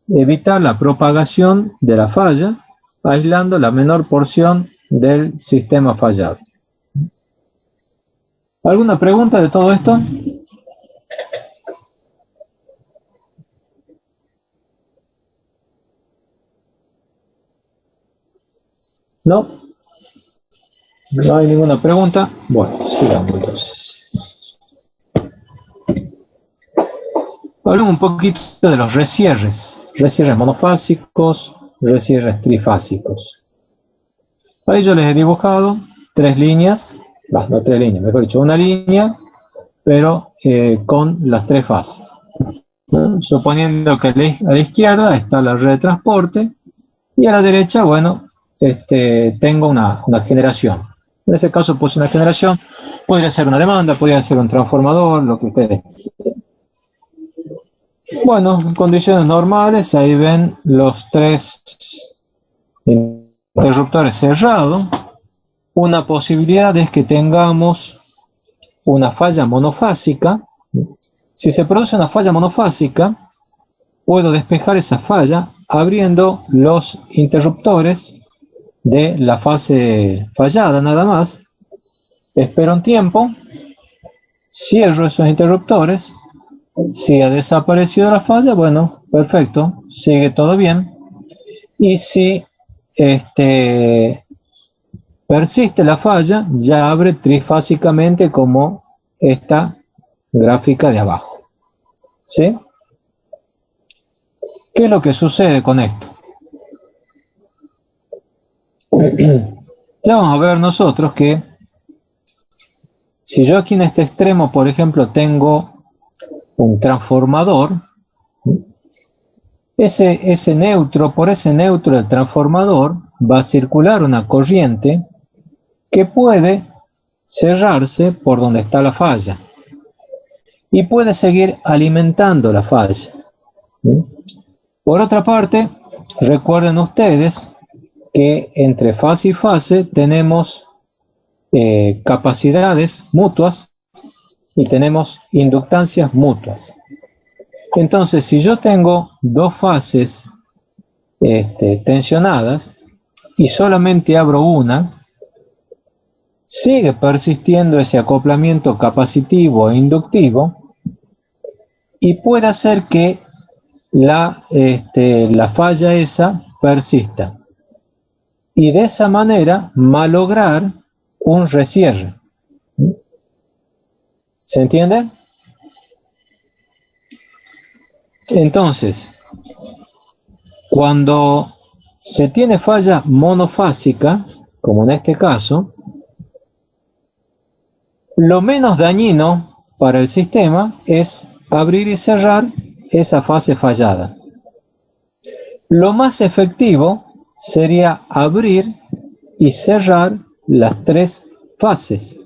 evitar la propagación de la falla, aislando la menor porción del sistema fallado. ¿Alguna pregunta de todo esto? ¿No? No hay ninguna pregunta. Bueno, sigamos entonces. Hablemos un poquito de los resierres. Resierres monofásicos, resierres trifásicos. Ahí yo les he dibujado tres líneas, no tres líneas, mejor dicho, una línea, pero con las tres fases. ¿no? Suponiendo que a la izquierda está la red de transporte y a la derecha, bueno, tengo una generación. En ese caso puse una generación, podría ser una demanda, podría ser un transformador, lo que ustedes quieran. Bueno, en condiciones normales, ahí ven los 3 interruptores cerrados. Una posibilidad es que tengamos una falla monofásica. Si se produce una falla monofásica, puedo despejar esa falla abriendo los interruptores de la fase fallada nada más. Espero un tiempo, cierro esos interruptores. Si ha desaparecido la falla, bueno, perfecto, sigue todo bien. Y si persiste la falla, ya abre trifásicamente como esta gráfica de abajo. ¿Sí? ¿Qué es lo que sucede con esto? Ya vamos a ver nosotros que si yo aquí en este extremo, por ejemplo, tengo un transformador, ese neutro, por ese neutro del transformador va a circular una corriente que puede cerrarse por donde está la falla y puede seguir alimentando la falla. Por otra parte, recuerden ustedes que entre fase y fase tenemos capacidades mutuas y tenemos inductancias mutuas. Entonces, si yo tengo 2 fases tensionadas y solamente abro una, sigue persistiendo ese acoplamiento capacitivo e inductivo y puede hacer que la falla esa persista y de esa manera malograr un recierre. ¿Se entiende? Entonces, cuando se tiene falla monofásica, como en este caso, lo menos dañino para el sistema es abrir y cerrar esa fase fallada. Lo más efectivo sería abrir y cerrar las 3 fases.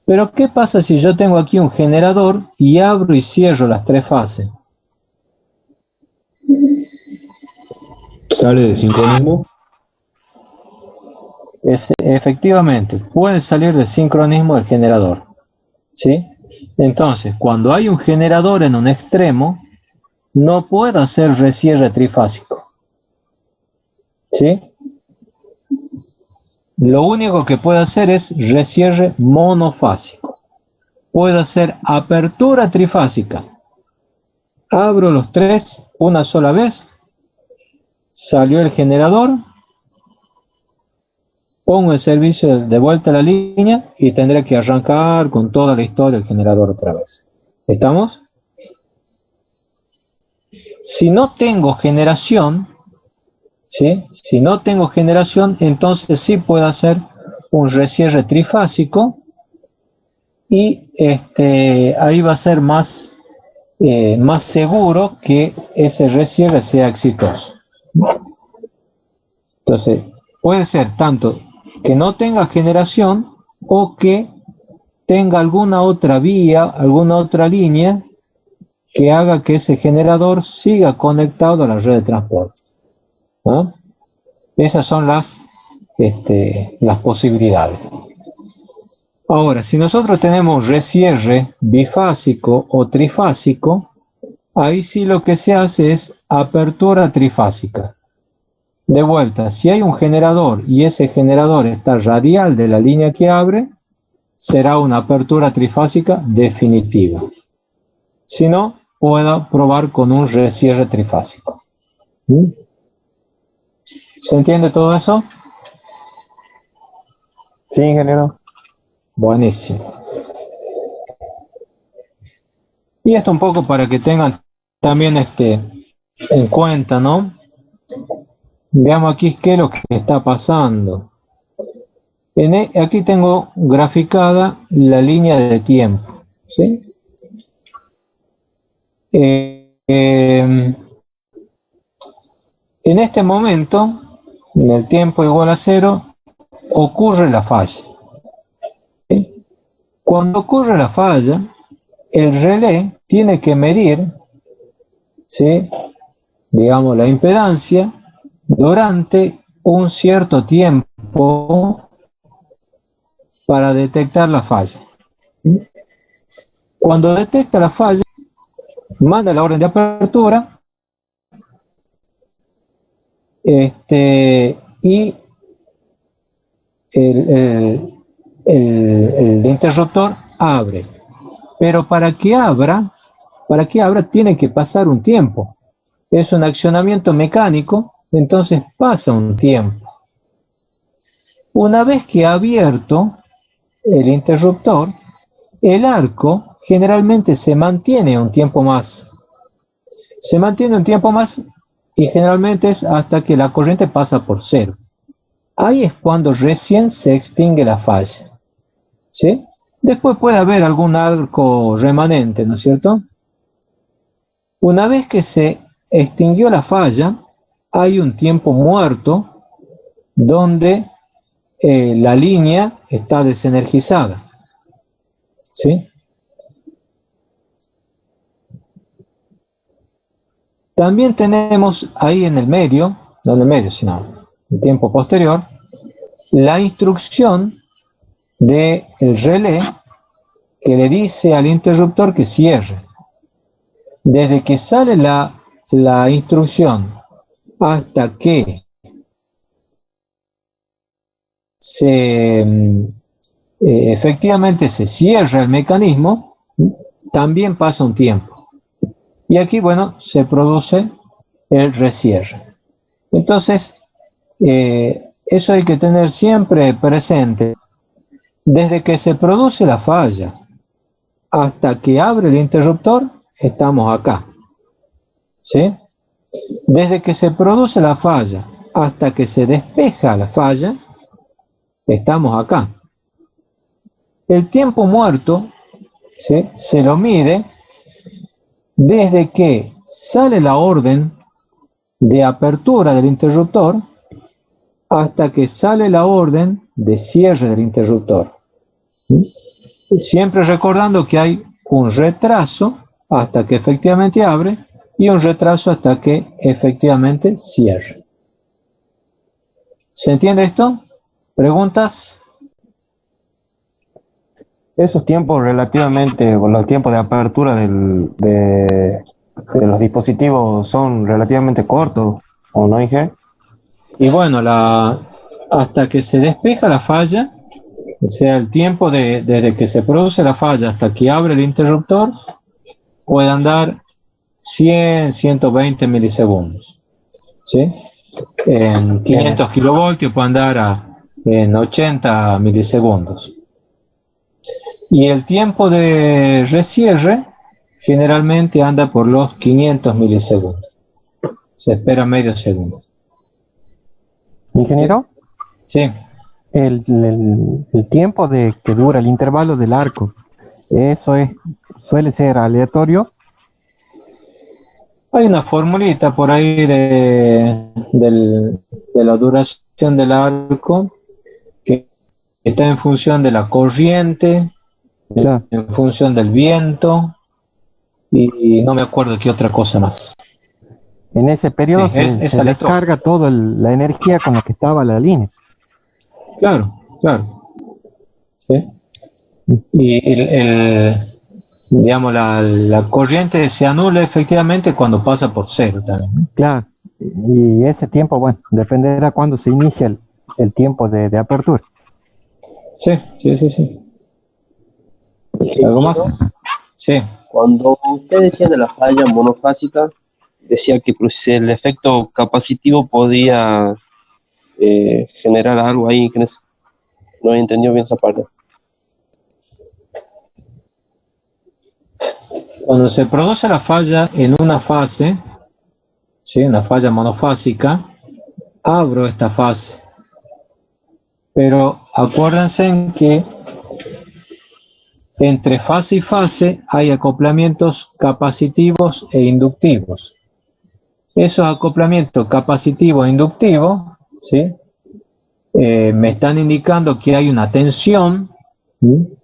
Pero ¿qué pasa si yo tengo aquí un generador y abro y cierro las 3 fases? ¿Sale de sincronismo? Efectivamente, puede salir de sincronismo el generador. ¿Sí? Entonces, cuando hay un generador en un extremo, no puedo hacer recierre trifásico. ¿Sí? Lo único que puedo hacer es recierre monofásico. Puedo hacer apertura trifásica. Abro los 3 una sola vez. Salió el generador. Pongo el servicio de vuelta a la línea y tendré que arrancar con toda la historia del generador otra vez. ¿Estamos? Si no tengo generación, ¿sí? Si no tengo generación, entonces sí puedo hacer un recierre trifásico y ahí va a ser más seguro que ese recierre sea exitoso. Entonces, puede ser tanto que no tenga generación o que tenga alguna otra vía, alguna otra línea que haga que ese generador siga conectado a la red de transporte. ¿No? Esas son las posibilidades. Ahora, si nosotros tenemos recierre bifásico o trifásico, ahí sí lo que se hace es apertura trifásica. De vuelta, si hay un generador y ese generador está radial de la línea que abre, será una apertura trifásica definitiva. Si no, puedo probar con un recierre trifásico. ¿Se entiende todo eso? Sí, ingeniero. Buenísimo. Y esto un poco para que tengan también en cuenta, ¿no? Veamos aquí qué es lo que está pasando. Aquí tengo graficada la línea de tiempo, ¿sí? En este momento, en el tiempo igual a 0, ocurre la falla. ¿Sí? Cuando ocurre la falla, el relé tiene que medir, ¿sí?, digamos, la impedancia durante un cierto tiempo para detectar la falla. Cuando detecta la falla, manda la orden de apertura y el interruptor abre. Pero para que abra tiene que pasar un tiempo. Es un accionamiento mecánico, entonces pasa un tiempo. Una vez que ha abierto el interruptor, el arco generalmente se mantiene un tiempo más. Se mantiene un tiempo más y generalmente es hasta que la corriente pasa por 0. Ahí es cuando recién se extingue la falla. ¿Sí? Después puede haber algún arco remanente, ¿no es cierto? Una vez que se extinguió la falla, hay un tiempo muerto donde la línea está desenergizada. ¿Sí? También tenemos ahí en el medio, no en el medio, sino en el tiempo posterior, la instrucción del relé que le dice al interruptor que cierre. Desde que sale la instrucción hasta que efectivamente se cierra el mecanismo, también pasa un tiempo. Y aquí, bueno, se produce el recierre. Entonces, eso hay que tener siempre presente. Desde que se produce la falla hasta que abre el interruptor, estamos acá. ¿Sí? Desde que se produce la falla hasta que se despeja la falla, estamos acá. El tiempo muerto, ¿sí?, se lo mide desde que sale la orden de apertura del interruptor hasta que sale la orden de cierre del interruptor. Siempre recordando que hay un retraso hasta que efectivamente abre y un retraso hasta que efectivamente cierre. ¿Se entiende esto? ¿Preguntas? Esos tiempos relativamente, o los tiempos de apertura de los dispositivos son relativamente cortos, ¿o no, Inge? Y bueno, hasta que se despeja la falla, o sea, el tiempo desde que se produce la falla hasta que abre el interruptor, puede andar 100, 120 milisegundos. ¿Sí? En 500 kilovoltios puede andar en 80 milisegundos. Y el tiempo de recierre generalmente anda por los 500 milisegundos. Se espera medio segundo. ¿Ingeniero? Sí. El tiempo que dura el intervalo del arco, ¿eso suele ser aleatorio? Hay una formulita por ahí de la duración del arco que está en función de la corriente, claro, en función del viento y no me acuerdo qué otra cosa más. En ese periodo Sí, se descarga toda la energía con la que estaba la línea. Claro, claro. ¿Sí? Y digamos, la corriente se anula efectivamente cuando pasa por 0 también, ¿no? Claro, y ese tiempo, bueno, dependerá cuando se inicia el tiempo de apertura. Sí. ¿Algo más? Sí. Cuando usted decía de la falla monofásica, decía que pues, el efecto capacitivo podía generar algo ahí, que no entendió bien esa parte. Cuando se produce la falla en una fase, ¿sí?, una falla monofásica, abro esta fase. Pero acuérdense que entre fase y fase hay acoplamientos capacitivos e inductivos. Esos acoplamientos capacitivos e inductivos, ¿sí? Me están indicando que hay una tensión, ¿sí?,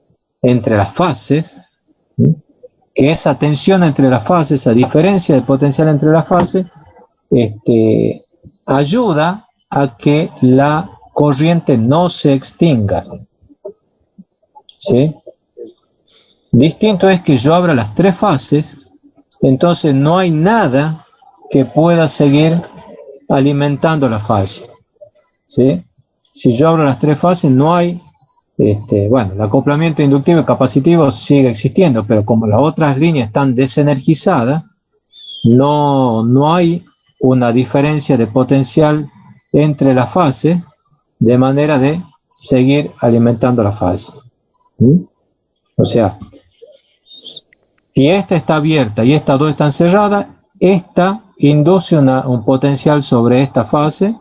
entre las fases, ¿sí?, que esa tensión entre las fases, esa diferencia de potencial entre las fases, ayuda a que la corriente no se extinga, ¿sí? Distinto es que yo abra las tres fases, entonces no hay nada que pueda seguir alimentando la fase, ¿sí? Si yo abro las tres fases, no hay, bueno, el acoplamiento inductivo y capacitivo sigue existiendo, pero como las otras líneas están desenergizadas, no hay una diferencia de potencial entre las fases, de manera de seguir alimentando la fase. O sea, si esta está abierta y estas dos están cerradas, esta induce un potencial sobre esta fase,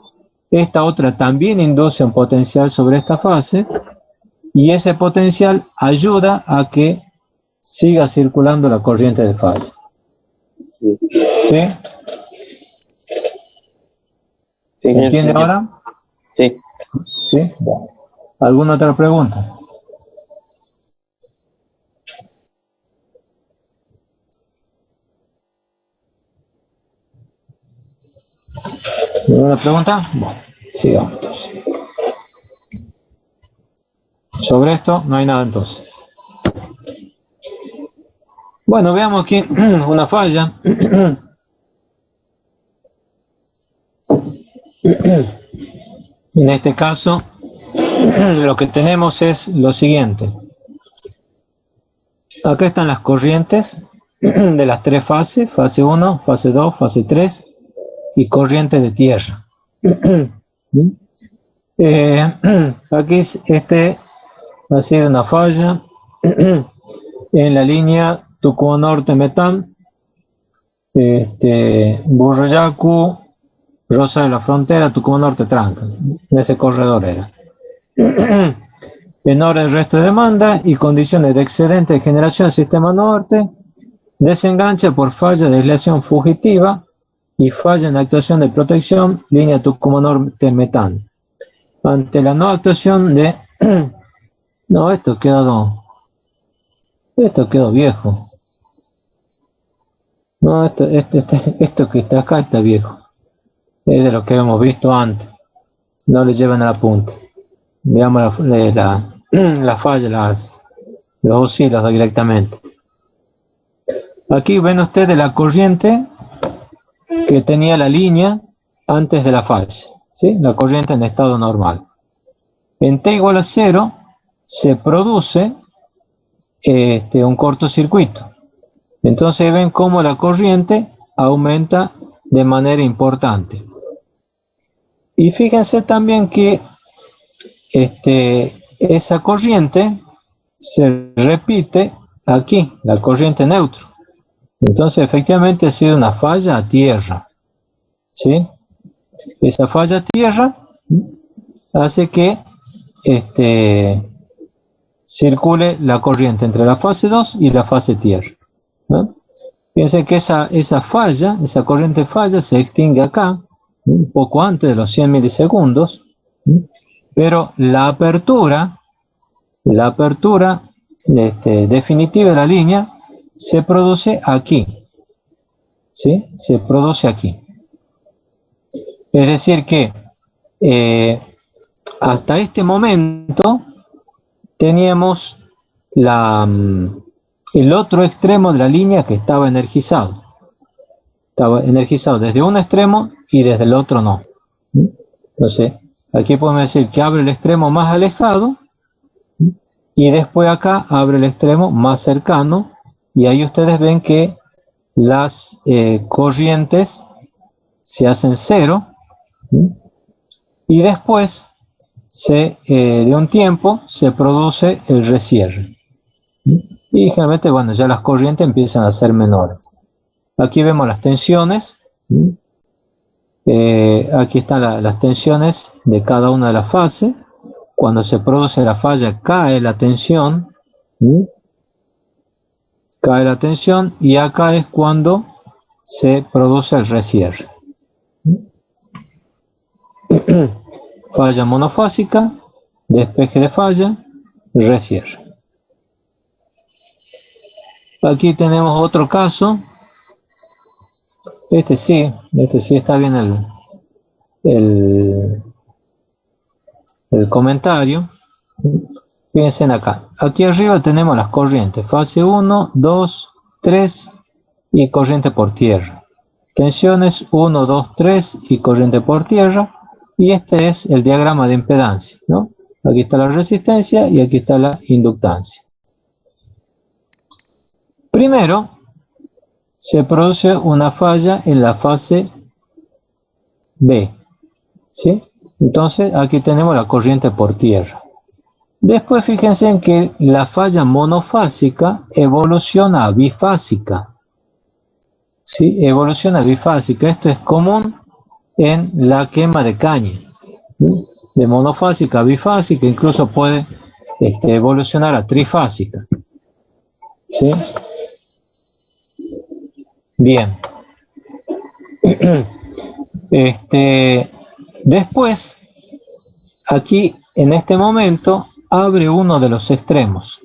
esta otra también induce un potencial sobre esta fase, y ese potencial ayuda a que siga circulando la corriente de fase. ¿Sí? ¿Se entiende ahora? Sí. ¿Sí? Bueno. ¿Alguna otra pregunta? ¿Alguna pregunta? Bueno, sigamos entonces. Sobre esto no hay nada entonces. Bueno, veamos aquí una falla. En este caso, lo que tenemos es lo siguiente. Acá están las corrientes de las tres fases, fase 1, fase 2, fase 3 y corriente de tierra. Aquí ha sido una falla en la línea Tucumán Norte Metán, Burrayacu, Rosa de la Frontera, Tucumán Norte Tranca. En ese corredor era. En hora del resto de demanda y condiciones de excedente de generación del sistema norte, desenganche por falla de desviación fugitiva y falla en actuación de protección, línea Tucumán Norte Metán. Ante la no actuación de... No, esto quedó viejo. No, esto que está acá está viejo. Es de lo que hemos visto antes. No le llevan a la punta. Veamos la falla, los oscilos directamente. Aquí ven ustedes la corriente que tenía la línea antes de la falla, ¿sí? La corriente en estado normal. En T igual a 0 se produce un cortocircuito. Entonces ven cómo la corriente aumenta de manera importante. Y fíjense también que esa corriente se repite aquí, la corriente neutro. Entonces efectivamente ha sido una falla a tierra, ¿sí? Esa falla a tierra hace que circule la corriente entre la fase 2 y la fase tierra, ¿no? Fíjense que esa falla, esa corriente falla se extingue acá, un poco antes de los 100 milisegundos, pero la apertura definitiva de la línea se produce aquí, ¿sí? Se produce aquí. Es decir que hasta este momento teníamos el otro extremo de la línea que estaba energizado. Estaba energizado desde un extremo y desde el otro no. Entonces, aquí podemos decir que abre el extremo más alejado y después acá abre el extremo más cercano, y ahí ustedes ven que las corrientes se hacen cero, y después de un tiempo se produce el recierre. Y generalmente, bueno, ya las corrientes empiezan a ser menores. Aquí vemos las tensiones. Aquí están las tensiones de cada una de las fases. Cuando se produce la falla cae la tensión, cae la tensión y acá es cuando se produce el recierre. Falla monofásica, despeje de falla, recierre. Aquí tenemos otro caso. Este sí está bien el comentario. Fíjense acá. Aquí arriba tenemos las corrientes. Fase 1, 2, 3 y corriente por tierra. Tensiones 1, 2, 3 y corriente por tierra. Y este es el diagrama de impedancia, ¿no? Aquí está la resistencia y aquí está la inductancia. Primero, se produce una falla en la fase B, ¿sí? Entonces, aquí tenemos la corriente por tierra. Después, fíjense en que la falla monofásica evoluciona a bifásica. ¿Sí? Evoluciona a bifásica. Esto es común en la quema de caña. ¿Sí? De monofásica a bifásica, incluso puede evolucionar a trifásica. ¿Sí? Bien. Después, aquí en este momento, abre uno de los extremos.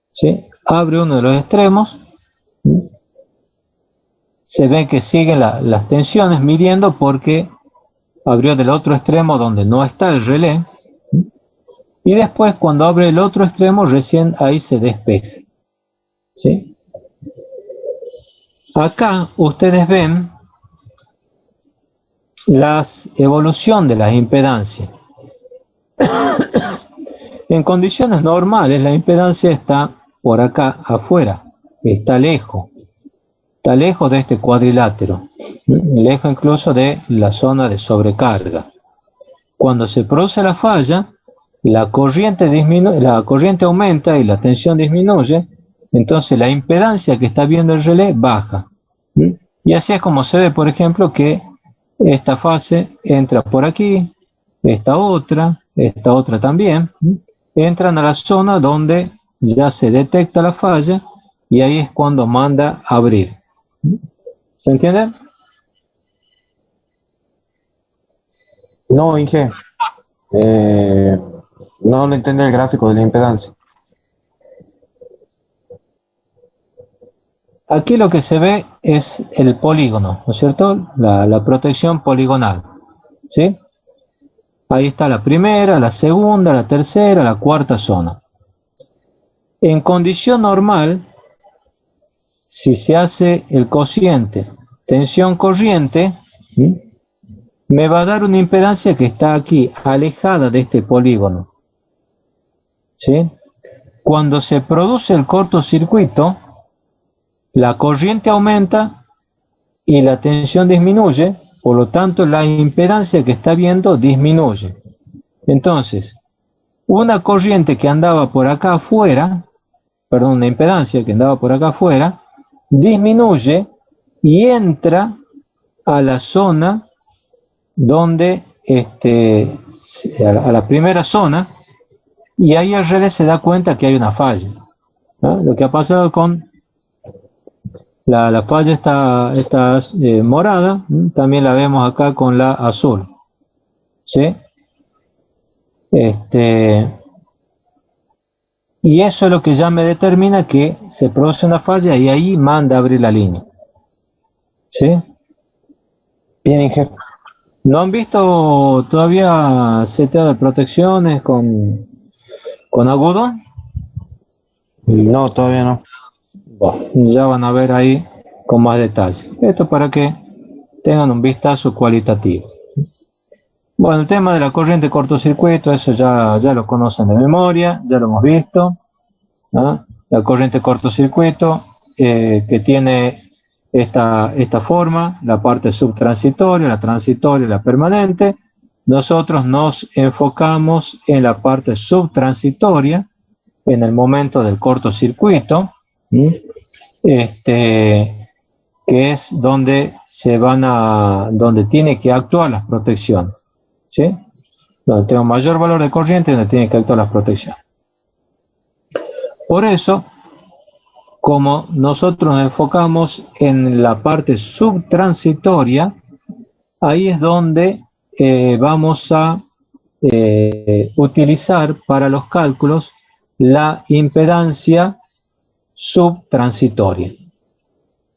¿Sí? Abre uno de los extremos. Se ve que siguen las tensiones midiendo porque abrió del otro extremo donde no está el relé. Y después, cuando abre el otro extremo, recién ahí se despeja. ¿Sí? Acá ustedes ven la evolución de las impedancias. En condiciones normales la impedancia está por acá afuera, está lejos de este cuadrilátero, lejos incluso de la zona de sobrecarga. Cuando se produce la falla, la corriente aumenta y la tensión disminuye. Entonces la impedancia que está viendo el relé baja. Y así es como se ve, por ejemplo, que esta fase entra por aquí, esta otra también, entran a la zona donde ya se detecta la falla y ahí es cuando manda a abrir. ¿Se entiende? No, Inge. No le entendí el gráfico de la impedancia. Aquí lo que se ve es el polígono, ¿no es cierto? La protección poligonal, ¿sí? Ahí está la primera, la segunda, la tercera, la cuarta zona. En condición normal, si se hace el cociente tensión-corriente, me va a dar una impedancia que está aquí, alejada de este polígono, ¿sí? Cuando se produce el cortocircuito, la corriente aumenta y la tensión disminuye, por lo tanto la impedancia que está viendo disminuye. Entonces, una corriente que andaba por acá afuera, una impedancia que andaba por acá afuera, disminuye y entra a la zona donde, a la primera zona, y ahí el relé se da cuenta que hay una falla, ¿no? Lo que ha pasado con la falla está morada, también la vemos acá con la azul, ¿sí? Y eso es lo que ya me determina que se produce una falla y ahí manda a abrir la línea, ¿sí? Bien, Inge. ¿No han visto todavía seteo de protecciones con agudo? No, todavía no. Bueno, ya van a ver ahí con más detalle. Esto para que tengan un vistazo cualitativo. Bueno, el tema de la corriente cortocircuito, eso ya lo conocen de memoria, ya lo hemos visto, ¿no? La corriente cortocircuito que tiene esta forma, la parte subtransitoria, la transitoria y la permanente. Nosotros nos enfocamos en la parte subtransitoria, en el momento del cortocircuito, que es donde donde tiene que actuar las protecciones, ¿sí? Donde tengo mayor valor de corriente, donde tiene que actuar las protecciones. Por eso, como nosotros nos enfocamos en la parte subtransitoria, ahí es donde vamos a utilizar para los cálculos la impedancia subtransitoria.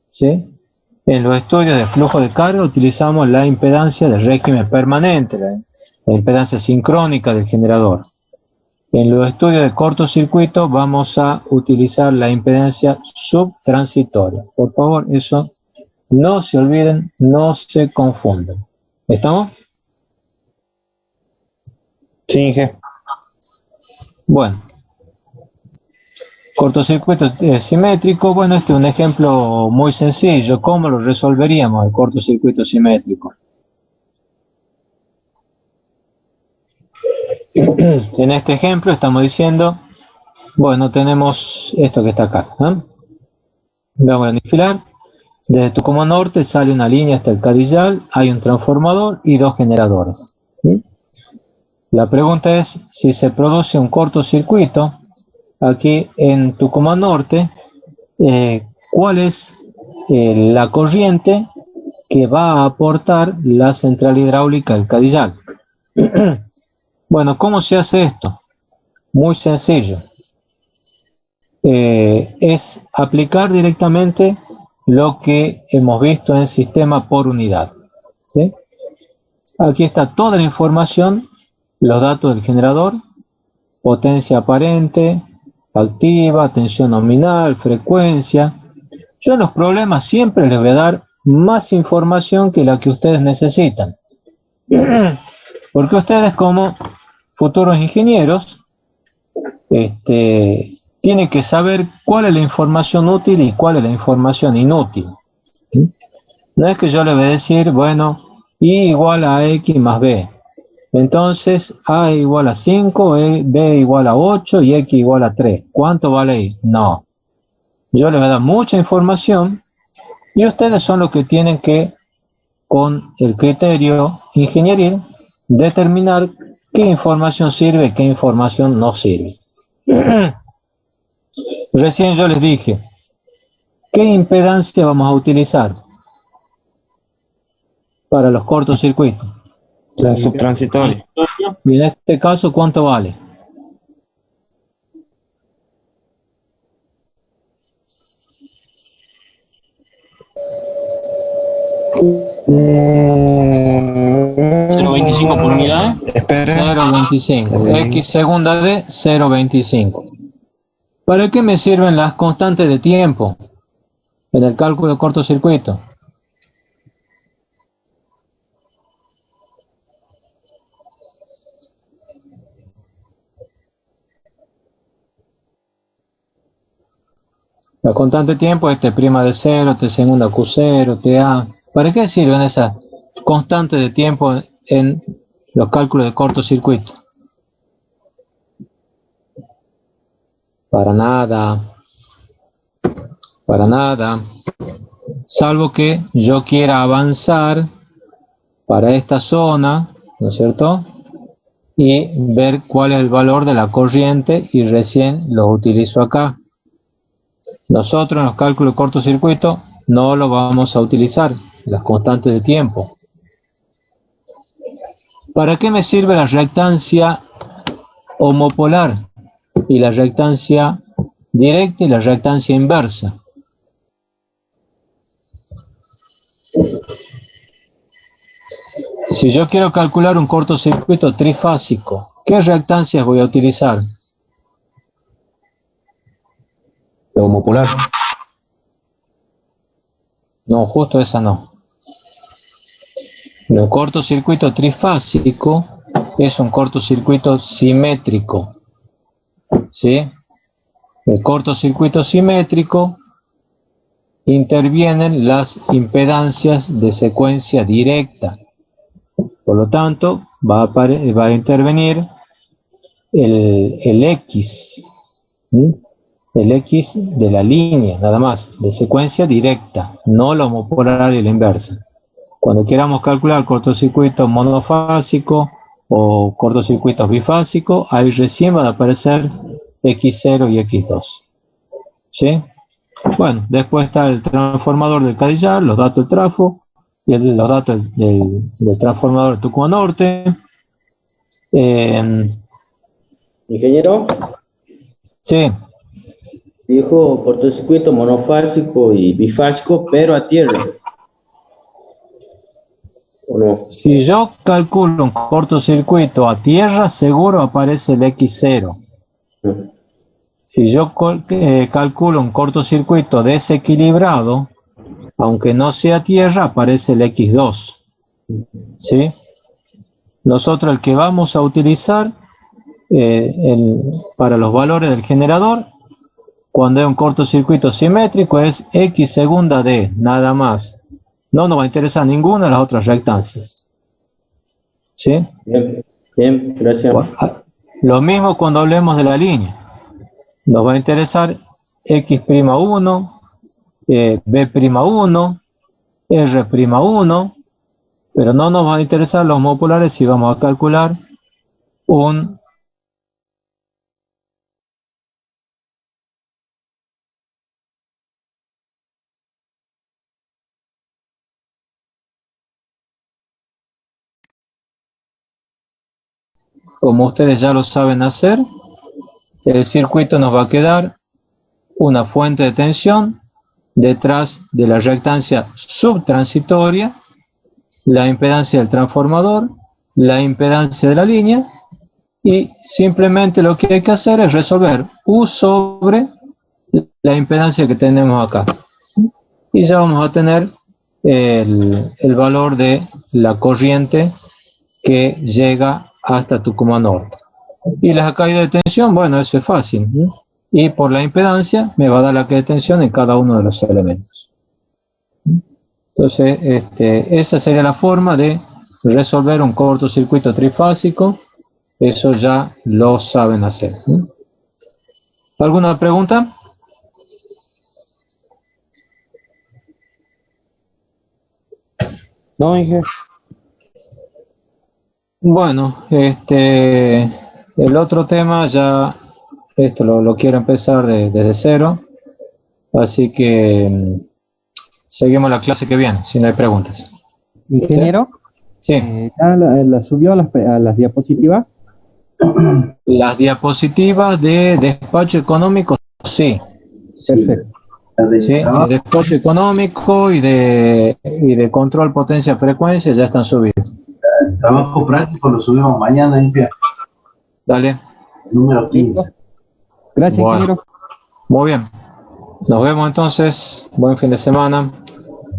¿Sí? En los estudios de flujo de carga utilizamos la impedancia del régimen permanente, la impedancia sincrónica del generador. En los estudios de cortocircuito vamos a utilizar la impedancia subtransitoria. Por favor, eso no se olviden, no se confundan. ¿Estamos? Sí, Inge. Bueno. Cortocircuito simétrico, bueno, este es un ejemplo muy sencillo. ¿Cómo lo resolveríamos el cortocircuito simétrico? En este ejemplo estamos diciendo, bueno, tenemos esto que está acá. Vamos a aniquilar. Desde Tucumán Norte sale una línea hasta el Cadillal, hay un transformador y dos generadores. ¿Sí? La pregunta es, si se produce un cortocircuito aquí en Tucumán Norte, ¿cuál es la corriente que va a aportar la central hidráulica del Cadillal? Bueno, ¿cómo se hace esto? Muy sencillo. Es aplicar directamente lo que hemos visto en sistema por unidad. ¿Sí? Aquí está toda la información, los datos del generador, potencia aparente, activa, tensión nominal, frecuencia. Yo en los problemas siempre les voy a dar más información que la que ustedes necesitan. Porque ustedes como futuros ingenieros tienen que saber cuál es la información útil y cuál es la información inútil. ¿Sí? No es que yo les voy a decir, bueno, I igual a X más B. Entonces A igual a 5, B igual a 8 y X igual a 3. ¿Cuánto vale I? No. Yo les voy a dar mucha información y ustedes son los que tienen que, con el criterio ingenieril, determinar qué información sirve y qué información no sirve. Recién yo les dije, ¿qué impedancia vamos a utilizar para los cortocircuitos? La subtransitoria. Y en este caso, ¿cuánto vale? ¿0.25 por unidad? 0.25. X segunda de 0.25. ¿Para qué me sirven las constantes de tiempo en el cálculo de cortocircuito? La constante de tiempo es T' de 0, T segunda Q0, TA. ¿Para qué sirven esas constantes de tiempo en los cálculos de cortocircuito? Para nada. Para nada. Salvo que yo quiera avanzar para esta zona, ¿no es cierto? Y ver cuál es el valor de la corriente y recién lo utilizo acá. Nosotros en los cálculos de cortocircuito no lo vamos a utilizar, las constantes de tiempo. ¿Para qué me sirve la reactancia homopolar y la reactancia directa y la reactancia inversa? Si yo quiero calcular un cortocircuito trifásico, ¿qué reactancias voy a utilizar? La homopolar. No, justo esa no. El cortocircuito trifásico es un cortocircuito simétrico. ¿Sí? El cortocircuito simétrico intervienen las impedancias de secuencia directa. Por lo tanto, va a intervenir el X. ¿Sí? El X de la línea, nada más, de secuencia directa, no la homopolar y la inversa. Cuando queramos calcular cortocircuito monofásico o cortocircuitos bifásicos, ahí recién van a aparecer X0 y X2. ¿Sí? Bueno, después está el transformador del Cadillar, los datos del trafo, y los datos del transformador de Tucumán Norte. Ingeniero, Sí, dijo cortocircuito monofásico y bifásico, pero a tierra. ¿O no? si yo calculo un cortocircuito a tierra, seguro aparece el X0. Si yo calculo un cortocircuito desequilibrado, aunque no sea tierra, aparece el X2. ¿Sí? Nosotros el que vamos a utilizar para los valores del generador, cuando hay un cortocircuito simétrico, es X segunda D, nada más. No nos va a interesar ninguna de las otras reactancias. ¿Sí? Bien, bien, gracias. Lo mismo cuando hablemos de la línea. Nos va a interesar X'1, B'1, R'1, pero no nos va a interesar los homopolares si vamos a calcular un como ustedes ya lo saben hacer, el circuito nos va a quedar una fuente de tensión detrás de la reactancia subtransitoria, la impedancia del transformador, la impedancia de la línea, y simplemente lo que hay que hacer es resolver U sobre la impedancia que tenemos acá. Y ya vamos a tener el valor de la corriente que llega hasta Tucumán Norte. Y la caída de tensión, bueno, eso es fácil, ¿no? Y por la impedancia me va a dar la caída de tensión en cada uno de los elementos. Entonces, esa sería la forma de resolver un cortocircuito trifásico. Eso ya lo saben hacer, ¿no? ¿Alguna pregunta? No, Inge. Bueno, el otro tema ya, esto lo quiero empezar desde cero, así que seguimos la clase que viene, si no hay preguntas. Ingeniero, Sí. ¿ya la subió a las diapositivas? Las diapositivas de despacho económico, sí. Perfecto. Sí, de despacho económico y de control potencia frecuencia ya están subidos. El trabajo práctico lo subimos mañana, Inge. Dale. Número 15. Gracias, Bueno. ingeniero. Muy bien. Nos vemos entonces. Buen fin de semana.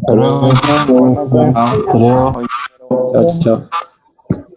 Hasta luego. Chao, chao.